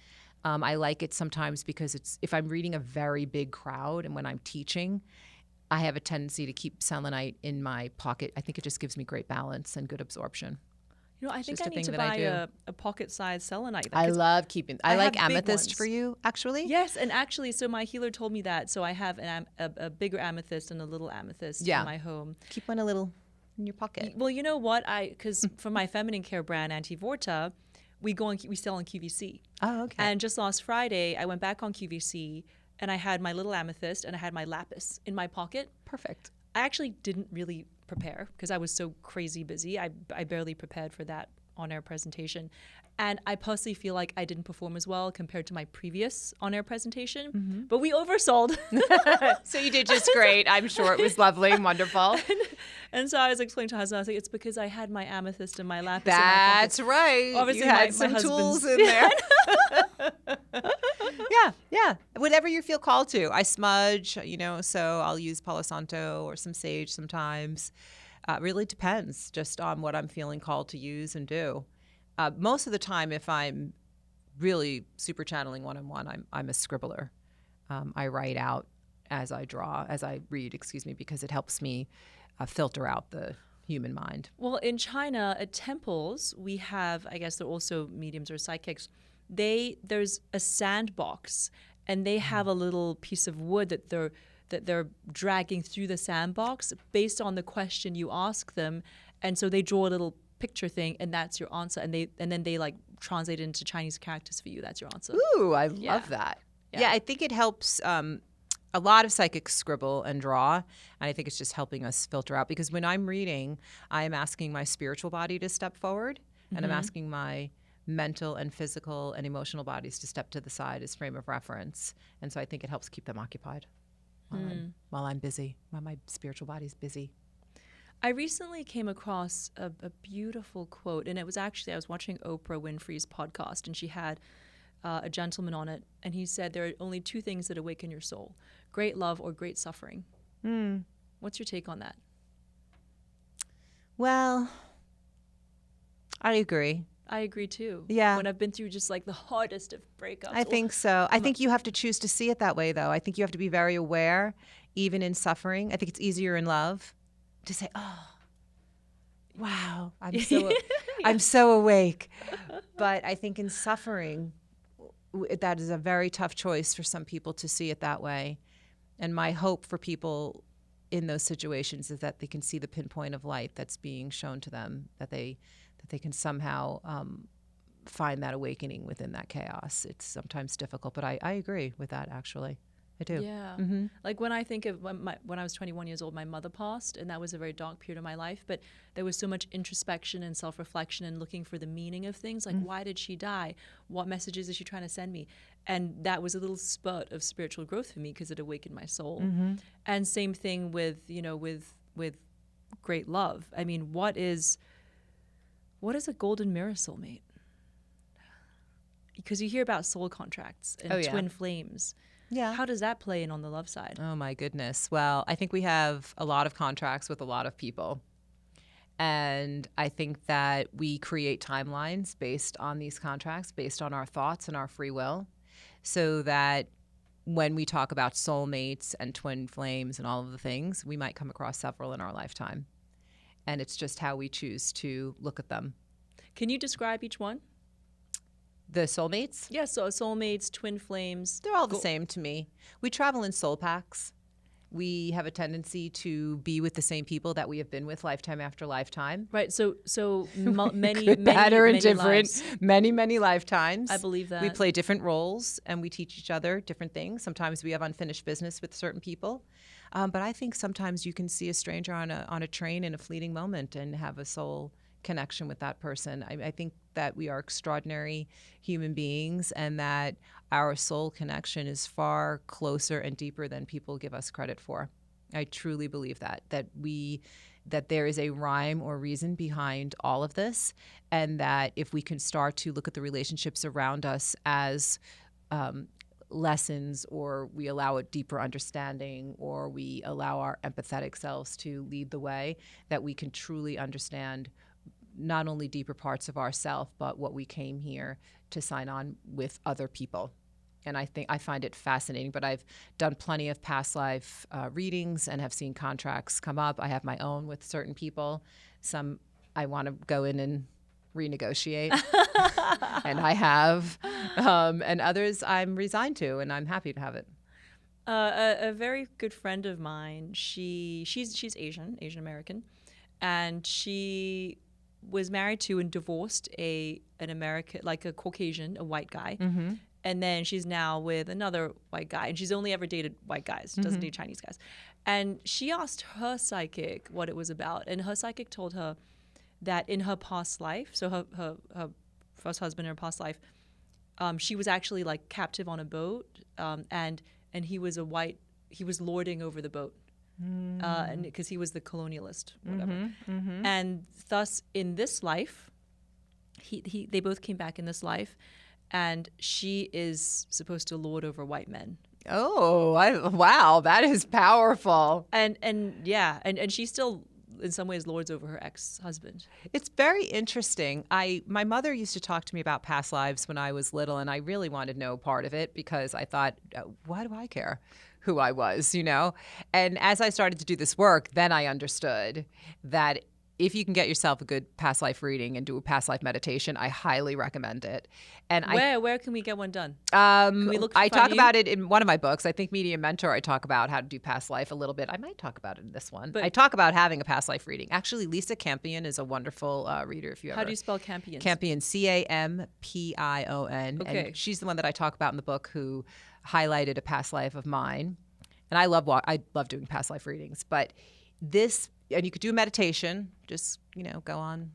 I like it sometimes because if I'm reading a very big crowd and when I'm teaching, I have a tendency to keep selenite in my pocket. I think it just gives me great balance and good absorption. I think I need to buy a pocket-sized selenite. I love keeping. I like amethyst ones. for you, actually. Yes, and actually, so my healer told me that. So I have a bigger amethyst and a little amethyst in my home. Keep one a little in your pocket. Well, you know what? Because for my feminine care brand, Antivorta, we sell on QVC. Oh, okay. And just last Friday, I went back on QVC and I had my little amethyst and I had my lapis in my pocket. Perfect. I actually didn't really prepare because I was so crazy busy. I barely prepared for that on-air presentation. And I personally feel like I didn't perform as well compared to my previous on-air presentation. Mm-hmm. But we oversold. So you did just great. I'm sure it was lovely and wonderful. And so I was explaining to my husband, I was like, it's because I had my amethyst and my lapis That's in my pocket. right. Obviously, you had some tools in there. Yeah. Whatever you feel called to. I smudge, so I'll use Palo Santo or some sage sometimes. Really depends just on what I'm feeling called to use and do. Most of the time, if I'm really super channeling one-on-one, I'm a scribbler. I write out as I read, because it helps me filter out the human mind. Well, in China, at temples, we have, I guess they're also mediums or psychics. There's a sandbox, and they have a little piece of wood that they're dragging through the sandbox based on the question you ask them, and so they draw a little picture thing, and that's your answer, and then they like translate it into Chinese characters for you. That's your answer. Ooh, I love that. Yeah, I think it helps. A lot of psychics scribble and draw, and I think it's just helping us filter out, because when I'm reading, I am asking my spiritual body to step forward, and I'm asking my mental and physical and emotional bodies to step to the side as frame of reference. And so I think it helps keep them occupied while I'm busy, while my spiritual body's busy. I recently came across a beautiful quote, and it was actually, I was watching Oprah Winfrey's podcast, and she had a gentleman on it, and he said there are only two things that awaken your soul: great love or great suffering. What's your take on that? Well, I agree. I agree too. Yeah. When I've been through just like the hardest of breakups. I think so. I think you have to choose to see it that way, though. I think you have to be very aware, even in suffering. I think it's easier in love to say, oh, wow, I'm so awake. But I think in suffering, that is a very tough choice for some people to see it that way. And my hope for people in those situations is that they can see the pinpoint of light that's being shown to them, that they can somehow find that awakening within that chaos. It's sometimes difficult, but I agree with that, actually. I do. Yeah. Like when I think of when I was 21 years old, my mother passed, and that was a very dark period of my life, but there was so much introspection and self-reflection and looking for the meaning of things, like why did she die? What messages is she trying to send me? And that was a little spurt of spiritual growth for me because it awakened my soul. And same thing with, with great love. I mean, what is a golden mirror soulmate? Because you hear about soul contracts and twin flames. Yeah. How does that play in on the love side? Oh, my goodness. Well, I think we have a lot of contracts with a lot of people. And I think that we create timelines based on these contracts, based on our thoughts and our free will, so that when we talk about soulmates and twin flames and all of the things, we might come across several in our lifetime. And it's just how we choose to look at them. Can you describe each one? The soulmates? Yeah, so soulmates, twin flames. They're all the same to me. We travel in soul packs. We have a tendency to be with the same people that we have been with lifetime after lifetime. Right, so many, good, bad, or many indifferent, lives. many lifetimes. I believe that. We play different roles, and we teach each other different things. Sometimes we have unfinished business with certain people. But I think sometimes you can see a stranger on a train in a fleeting moment and have a soul connection with that person. I think that we are extraordinary human beings, and that our soul connection is far closer and deeper than people give us credit for. I truly believe that there is a rhyme or reason behind all of this, and that if we can start to look at the relationships around us as lessons, or we allow a deeper understanding, or we allow our empathetic selves to lead the way, that we can truly understand not only deeper parts of ourselves, but what we came here to sign on with other people. And I find it fascinating, but I've done plenty of past life readings and have seen contracts come up. I have my own with certain people. Some I want to go in and renegotiate, and I have, and others I'm resigned to, and I'm happy to have it. A very good friend of mine, she's Asian American, and she was married to and divorced an American, like a Caucasian, a white guy. Mm-hmm. And then she's now with another white guy, and she's only ever dated white guys, doesn't date Chinese guys. And she asked her psychic what it was about, and her psychic told her that in her past life, so her first husband in her past life, she was actually like captive on a boat, and he was he was lording over the boat, and because he was the colonialist, whatever. And thus in this life, they both came back in this life. And she is supposed to lord over white men. Oh, wow, that is powerful. And she still, in some ways, lords over her ex-husband. It's very interesting. My mother used to talk to me about past lives when I was little, and I really wanted no part of it because I thought, why do I care who I was, And as I started to do this work, then I understood that if you can get yourself a good past life reading and do a past life meditation, I highly recommend it. And where can we get one done? Can we look? I talk about it in one of my books. I think Medium Mentor. I talk about how to do past life a little bit. I might talk about it in this one. But I talk about having a past life reading. Actually, Lisa Campion is a wonderful reader. If you ever. How do you spell Campion? Campion, Campion. Okay. And she's the one that I talk about in the book who highlighted a past life of mine. And I love doing past life readings. But this. And you could do a meditation, just, go on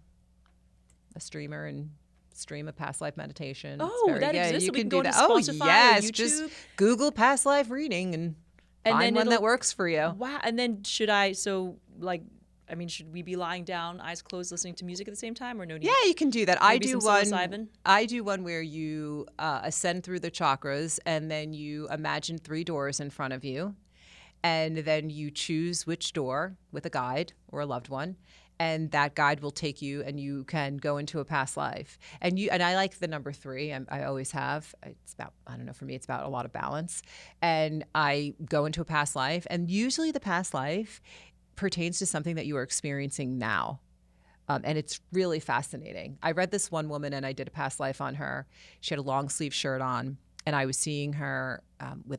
a streamer and stream a past life meditation. Oh, that exists? You so we can go do that. To Spotify, oh, yes. YouTube? Just Google past life reading and find one that works for you. Wow. And then should we be lying down, eyes closed, listening to music at the same time, or no need? Yeah, you can do that. Maybe some psilocybin? I do one where you ascend through the chakras, and then you imagine 3 doors in front of you. And then you choose which door with a guide or a loved one, and that guide will take you, and you can go into a past life. And I like the number 3. I always have. It's about, I don't know, for me, it's about a lot of balance. And I go into a past life, and usually the past life pertains to something that you are experiencing now. And it's really fascinating. I read this one woman, and I did a past life on her. She had a long sleeve shirt on. And I was seeing her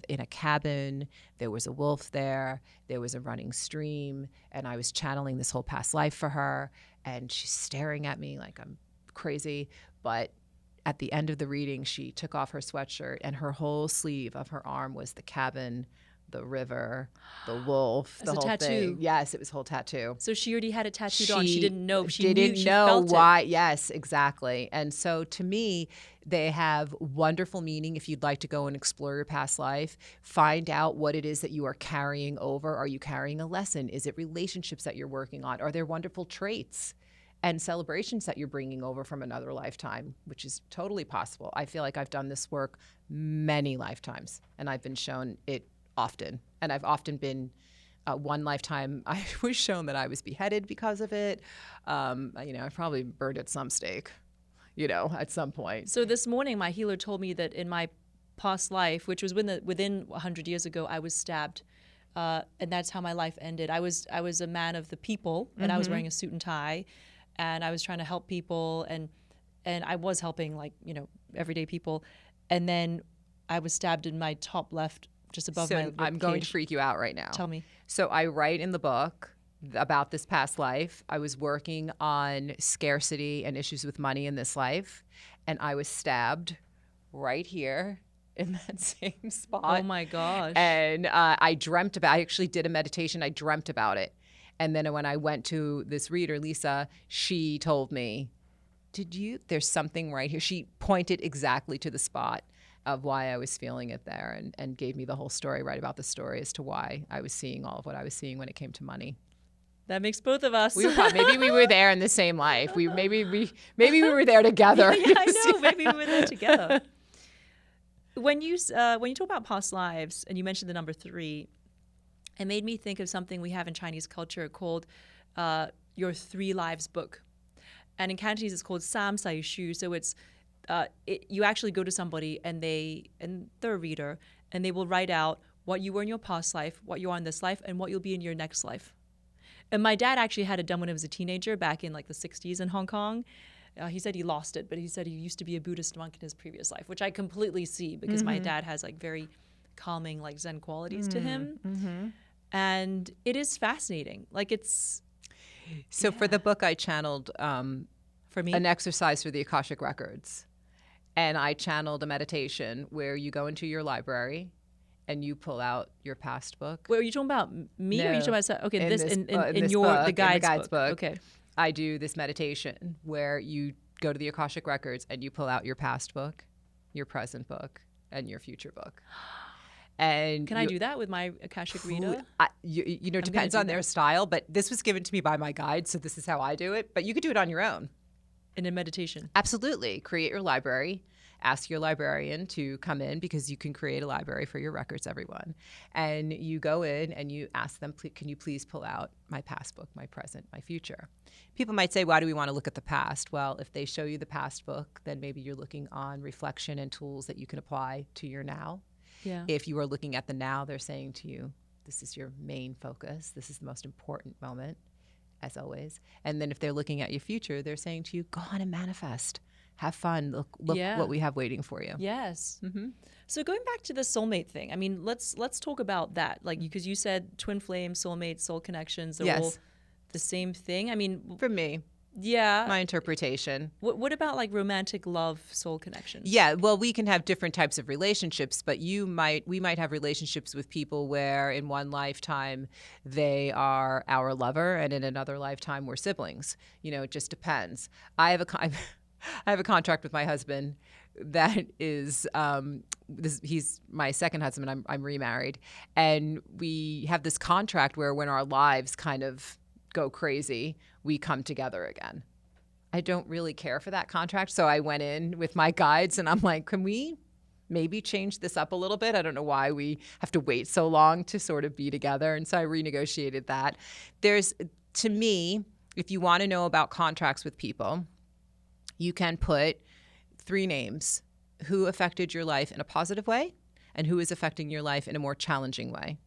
in a cabin. There was a wolf there. There was a running stream. And I was channeling this whole past life for her. And she's staring at me like I'm crazy. But at the end of the reading, she took off her sweatshirt, and her whole sleeve of her arm was the cabin, the river, the wolf, the whole tattoo. Thing. Yes, it was a whole tattoo. So she already had it tattooed on. She didn't know. She didn't knew, she know felt why. It. Yes, exactly. And so to me, they have wonderful meaning. If you'd like to go and explore your past life, find out what it is that you are carrying over. Are you carrying a lesson? Is it relationships that you're working on? Are there wonderful traits and celebrations that you're bringing over from another lifetime, which is totally possible. I feel like I've done this work many lifetimes, and I've been shown it often. And I've often been, one lifetime, I was shown that I was beheaded because of it. I probably burned at some stake, at some point. So this morning, my healer told me that in my past life, which was within 100 years ago, I was stabbed. And that's how my life ended. I was a man of the people, and I was wearing a suit and tie, and I was trying to help people, and I was helping everyday people. And then I was stabbed in my top left, just above my rib I'm going to cage. freak you out right now. Tell me. So I write in the book about this past life. I was working on scarcity and issues with money in this life, and I was stabbed right here in that same spot. Oh my gosh. And I actually did a meditation. I dreamt about it. And then when I went to this reader, Lisa, she told me, there's something right here. She pointed exactly to the spot of why I was feeling it there, and gave me the whole story, right about the story as to why I was seeing all of what I was seeing when it came to money. That makes both of us. Maybe we were there in the same life. Maybe we were there together. Yeah, I know. Maybe we were there together. When you talk about past lives and you mentioned the number 3, it made me think of something we have in Chinese culture called your 3 lives book. And in Cantonese, it's called Sam Sai Shu. So it's you actually go to somebody and they're a reader, and they will write out what you were in your past life, what you are in this life, and what you'll be in your next life. And my dad actually had it done when he was a teenager back in like the 60s in Hong Kong. He said he lost it, but he said he used to be a Buddhist monk in his previous life, which I completely see because my dad has like very calming, like Zen qualities to him. Mm-hmm. And it is fascinating. Like it's... So for the book, I channeled for me an exercise for the Akashic Records. And I channeled a meditation where you go into your library and you pull out your past book. Wait, are you talking about me or are you talking about... Okay, in the guide's book. Okay. I do this meditation where you go to the Akashic Records and you pull out your past book, your present book, and your future book. And can I do that with my Akashic reader? It depends on their style, but this was given to me by my guide, so this is how I do it. But you could do it on your own. In a meditation? Absolutely. Create your library. Ask your librarian to come in because you can create a library for your records, everyone. And you go in and you ask them, can you please pull out my past book, my present, my future? People might say, why do we want to look at the past? Well, if they show you the past book, then maybe you're looking on reflection and tools that you can apply to your now. Yeah. If you are looking at the now, they're saying to you, this is your main focus. This is the most important moment, as always. And then if they're looking at your future, they're saying to you, go on and manifest. Have fun. Look what we have waiting for you. Yes. Mm-hmm. So going back to the soulmate thing, I mean, let's talk about that. Like, because you said twin flame, soulmate, soul connections, they're all the same thing. I mean, for me. Yeah. My interpretation. What about like romantic love, soul connections? Yeah, well, we can have different types of relationships, but we might have relationships with people where in one lifetime they are our lover and in another lifetime we're siblings. It just depends. I have a contract with my husband that is he's my second husband. I'm remarried, and we have this contract where when our lives kind of go crazy, we come together again. I don't really care for that contract, so I went in with my guides and I'm like, can we maybe change this up a little bit? I don't know why we have to wait so long to sort of be together, and so I renegotiated that. To me, if you want to know about contracts with people, you can put 3 names: who affected your life in a positive way and who is affecting your life in a more challenging way.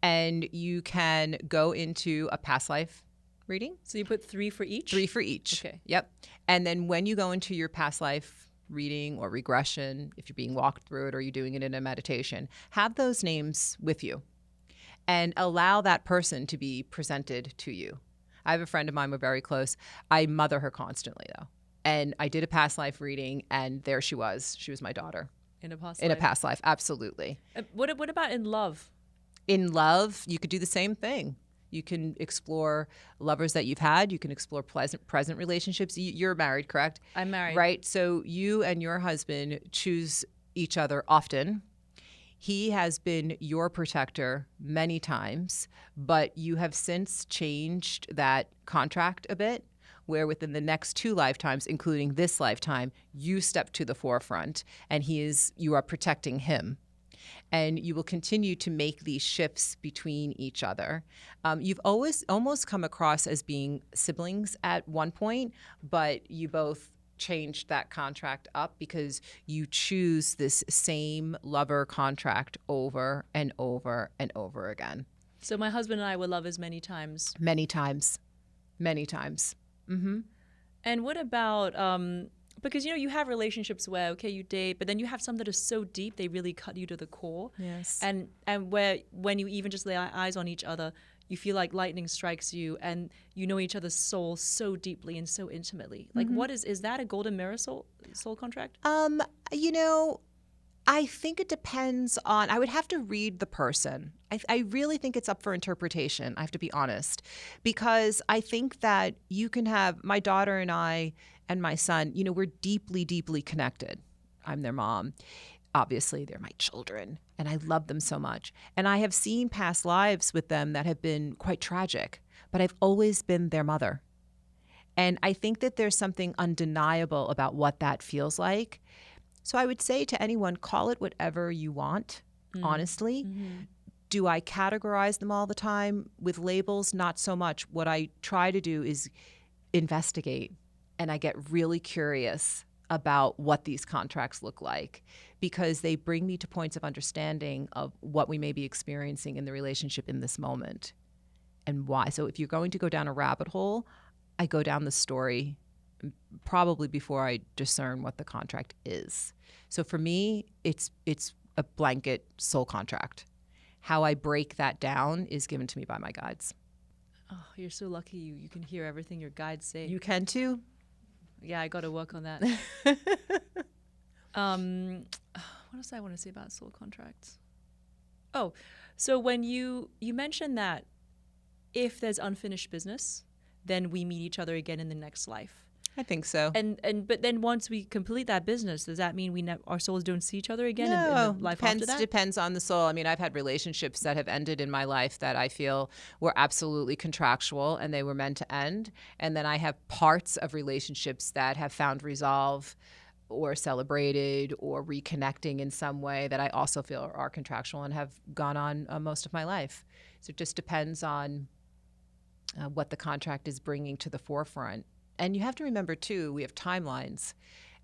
And you can go into a past life reading. So you put 3 for each? 3 for each. Okay. Yep. And then when you go into your past life reading or regression, if you're being walked through it or you're doing it in a meditation, have those names with you and allow that person to be presented to you. I have a friend of mine, we're very close. I mother her constantly, though. And I did a past life reading, and there she was. She was my daughter. In a past life? In a past life, absolutely. What about in love? In love, you could do the same thing. You can explore lovers that you've had. You can explore present relationships. You're married, correct? I'm married. Right? So you and your husband choose each other often. He has been your protector many times, but you have since changed that contract a bit, where within the next 2 lifetimes, including this lifetime, you step to the forefront and you are protecting him. And you will continue to make these shifts between each other. You've always almost come across as being siblings at one point, but you both changed that contract up because you choose this same lover contract over and over and over again. So my husband and I were lovers many times. Many times. Many times. Mm-hmm. And what about... because, you have relationships where, okay, you date, but then you have some that are so deep, they really cut you to the core. Yes. And where when you even just lay eyes on each other, you feel like lightning strikes you and you know each other's soul so deeply and so intimately. Like, what is that a golden mirror soul contract? I think it depends on, I would have to read the person. I really think it's up for interpretation. I have to be honest, because I think that you can have my daughter and I and my son, we're deeply, deeply connected. I'm their mom. Obviously, they're my children, and I love them so much. And I have seen past lives with them that have been quite tragic, but I've always been their mother. And I think that there's something undeniable about what that feels like. So I would say to anyone, call it whatever you want, honestly. Mm-hmm. Do I categorize them all the time with labels? Not so much. What I try to do is investigate, and I get really curious about what these contracts look like, because they bring me to points of understanding of what we may be experiencing in the relationship in this moment and why. So if you're going to go down a rabbit hole, I go down the story probably before I discern what the contract is. So for me, it's a blanket soul contract. How I break that down is given to me by my guides. Oh, you're so lucky you can hear everything your guides say. You can too? Yeah, I got to work on that. What else I want to say about soul contracts? Oh, so when you mentioned that if there's unfinished business, then we meet each other again in the next life. I think so. But then once we complete that business, does that mean our souls don't see each other again in the life after that? Depends on the soul. I mean, I've had relationships that have ended in my life that I feel were absolutely contractual and they were meant to end. And then I have parts of relationships that have found resolve or celebrated or reconnecting in some way that I also feel are contractual and have gone on most of my life. So it just depends on what the contract is bringing to the forefront. And you have to remember, too, we have timelines.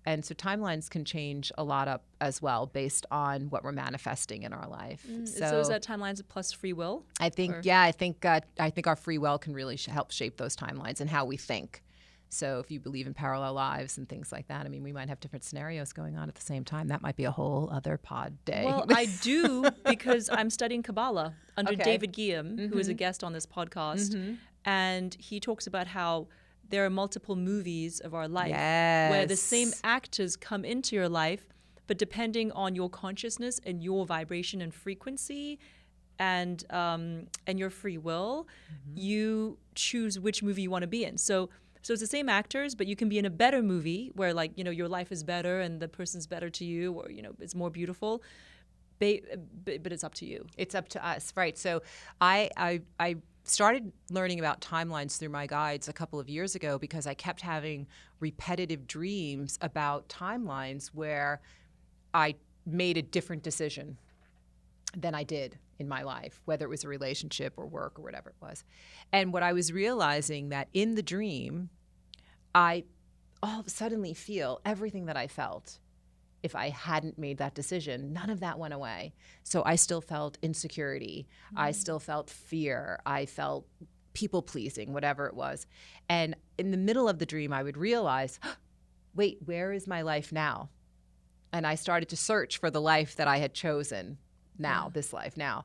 And so timelines can change a lot up as well based on what we're manifesting in our life. So is that timelines plus free will? I think, I think our free will can really help shape those timelines and how we think. So if you believe in parallel lives and things like that, I mean, we might have different scenarios going on at the same time. That might be a whole other pod day. Well, I do, because I'm studying Kabbalah under David Guillaume, who is a guest on this podcast. And he talks about how there are multiple movies of our life where the same actors come into your life, but depending on your consciousness and your vibration and frequency and your free will, you choose which movie you want to be in. So it's the same actors, but you can be in a better movie where, like, your life is better and the person's better to you, or, it's more beautiful. But it's up to you. It's up to us, right? So I started learning about timelines through my guides a couple of years ago because I kept having repetitive dreams about timelines where I made a different decision than I did in my life, whether it was a relationship or work or whatever it was. And what I was realizing that in the dream, I all of a sudden feel everything that I felt if I hadn't made that decision. None of that went away. So I still felt insecurity. I still felt fear. I felt people pleasing, whatever it was. And in the middle of the dream, I would realize, wait, where is my life now? And I started to search for the life that I had chosen now, this life now.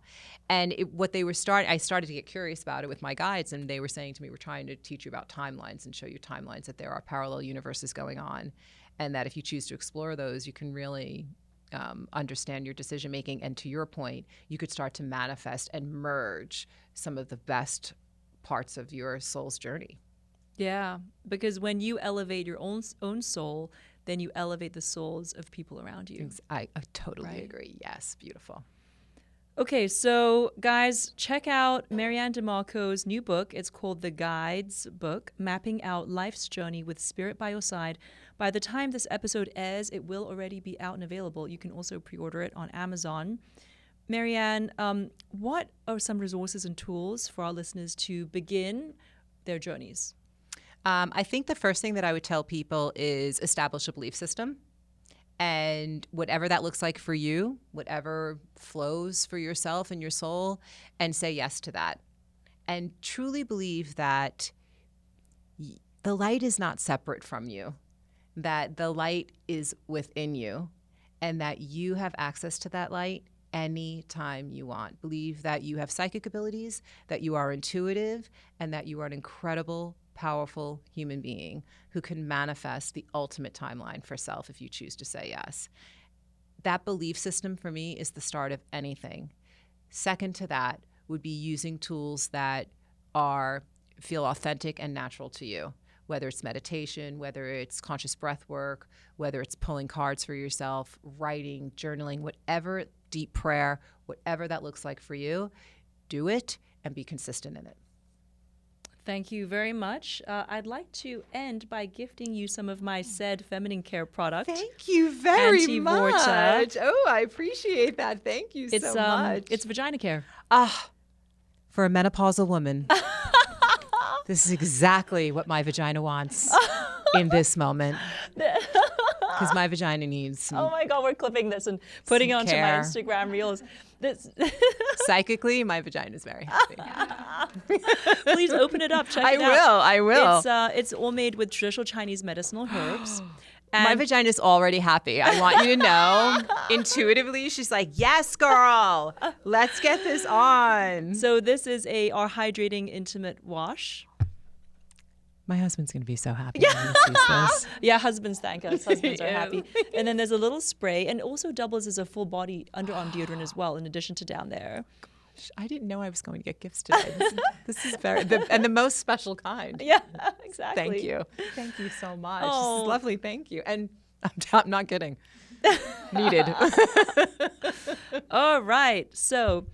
And I started to get curious about it with my guides, and they were saying to me, we're trying to teach you about timelines and show you timelines, that there are parallel universes going on. And that if you choose to explore those, you can really understand your decision making. And to your point, you could start to manifest and merge some of the best parts of your soul's journey. Yeah, because when you elevate your own soul, then you elevate the souls of people around you. I totally agree. Yes, beautiful. Okay, so guys, check out MaryAnn DiMarco's new book. It's called The Guides Book, Mapping Out Life's Journey with Spirit by Your Side. By the time this episode airs, it will already be out and available. You can also pre-order it on Amazon. MaryAnn, what are some resources and tools for our listeners to begin their journeys? I think the first thing that I would tell people is establish a belief system. And whatever that looks like for you, whatever flows for yourself and your soul, and say yes to that. And truly believe that the light is not separate from you, that the light is within you, and that you have access to that light anytime you want. Believe that you have psychic abilities, that you are intuitive, and that you are an incredible, powerful human being who can manifest the ultimate timeline for self if you choose to say yes. that belief system for me is the start of anything. Second to that would be using tools that feel authentic and natural to you, whether it's meditation, whether it's conscious breath work, whether it's pulling cards for yourself, writing, journaling, whatever, deep prayer, whatever that looks like for you, do it and be consistent in it. Thank you very much. I'd like to end by gifting you some of my said feminine care product. Thank you very Anti-Vorta. much. Oh, I appreciate that. Thank you so much. It's vagina care. For a menopausal woman, this is exactly what my vagina wants in this moment. Because my vagina needs some Oh my God, we're clipping this and putting it onto my care. Instagram reels. Psychically, my vagina is very happy. Please open it up. Check it out. I will. It's all made with traditional Chinese medicinal herbs. My vagina is already happy. I want you to know. Intuitively, she's like, yes, girl. Let's get this on. So this is our hydrating intimate wash. My husband's going to be so happy when he sees this. Yeah, husbands thank us. Husbands are Yes. happy. And then there's a little spray, and also doubles as a full body underarm deodorant as well, in addition to down there. I didn't know I was going to get gifts today. This is the most special kind. Yeah, exactly. Thank you. Thank you so much. Oh. This is lovely. Thank you. And I'm not kidding. Needed. All right. So,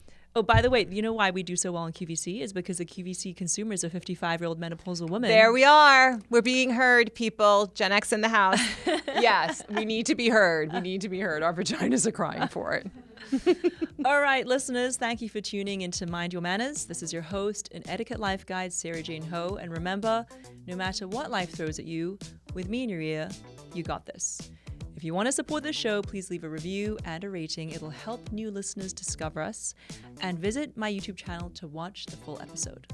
by the way, you know why we do so well in QVC is because the QVC consumer is a 55-year-old menopausal woman. There we are. We're being heard, people. Gen X in the house. Yes, we need to be heard. We need to be heard. Our vaginas are crying for it. All right, listeners, thank you for tuning into Mind Your Manners. This is your host and etiquette life guide, Sara Jane Ho. And remember, no matter what life throws at you, with me in your ear, you got this. If you want to support the show, please leave a review and a rating. It'll help new listeners discover us. And visit my YouTube channel to watch the full episode.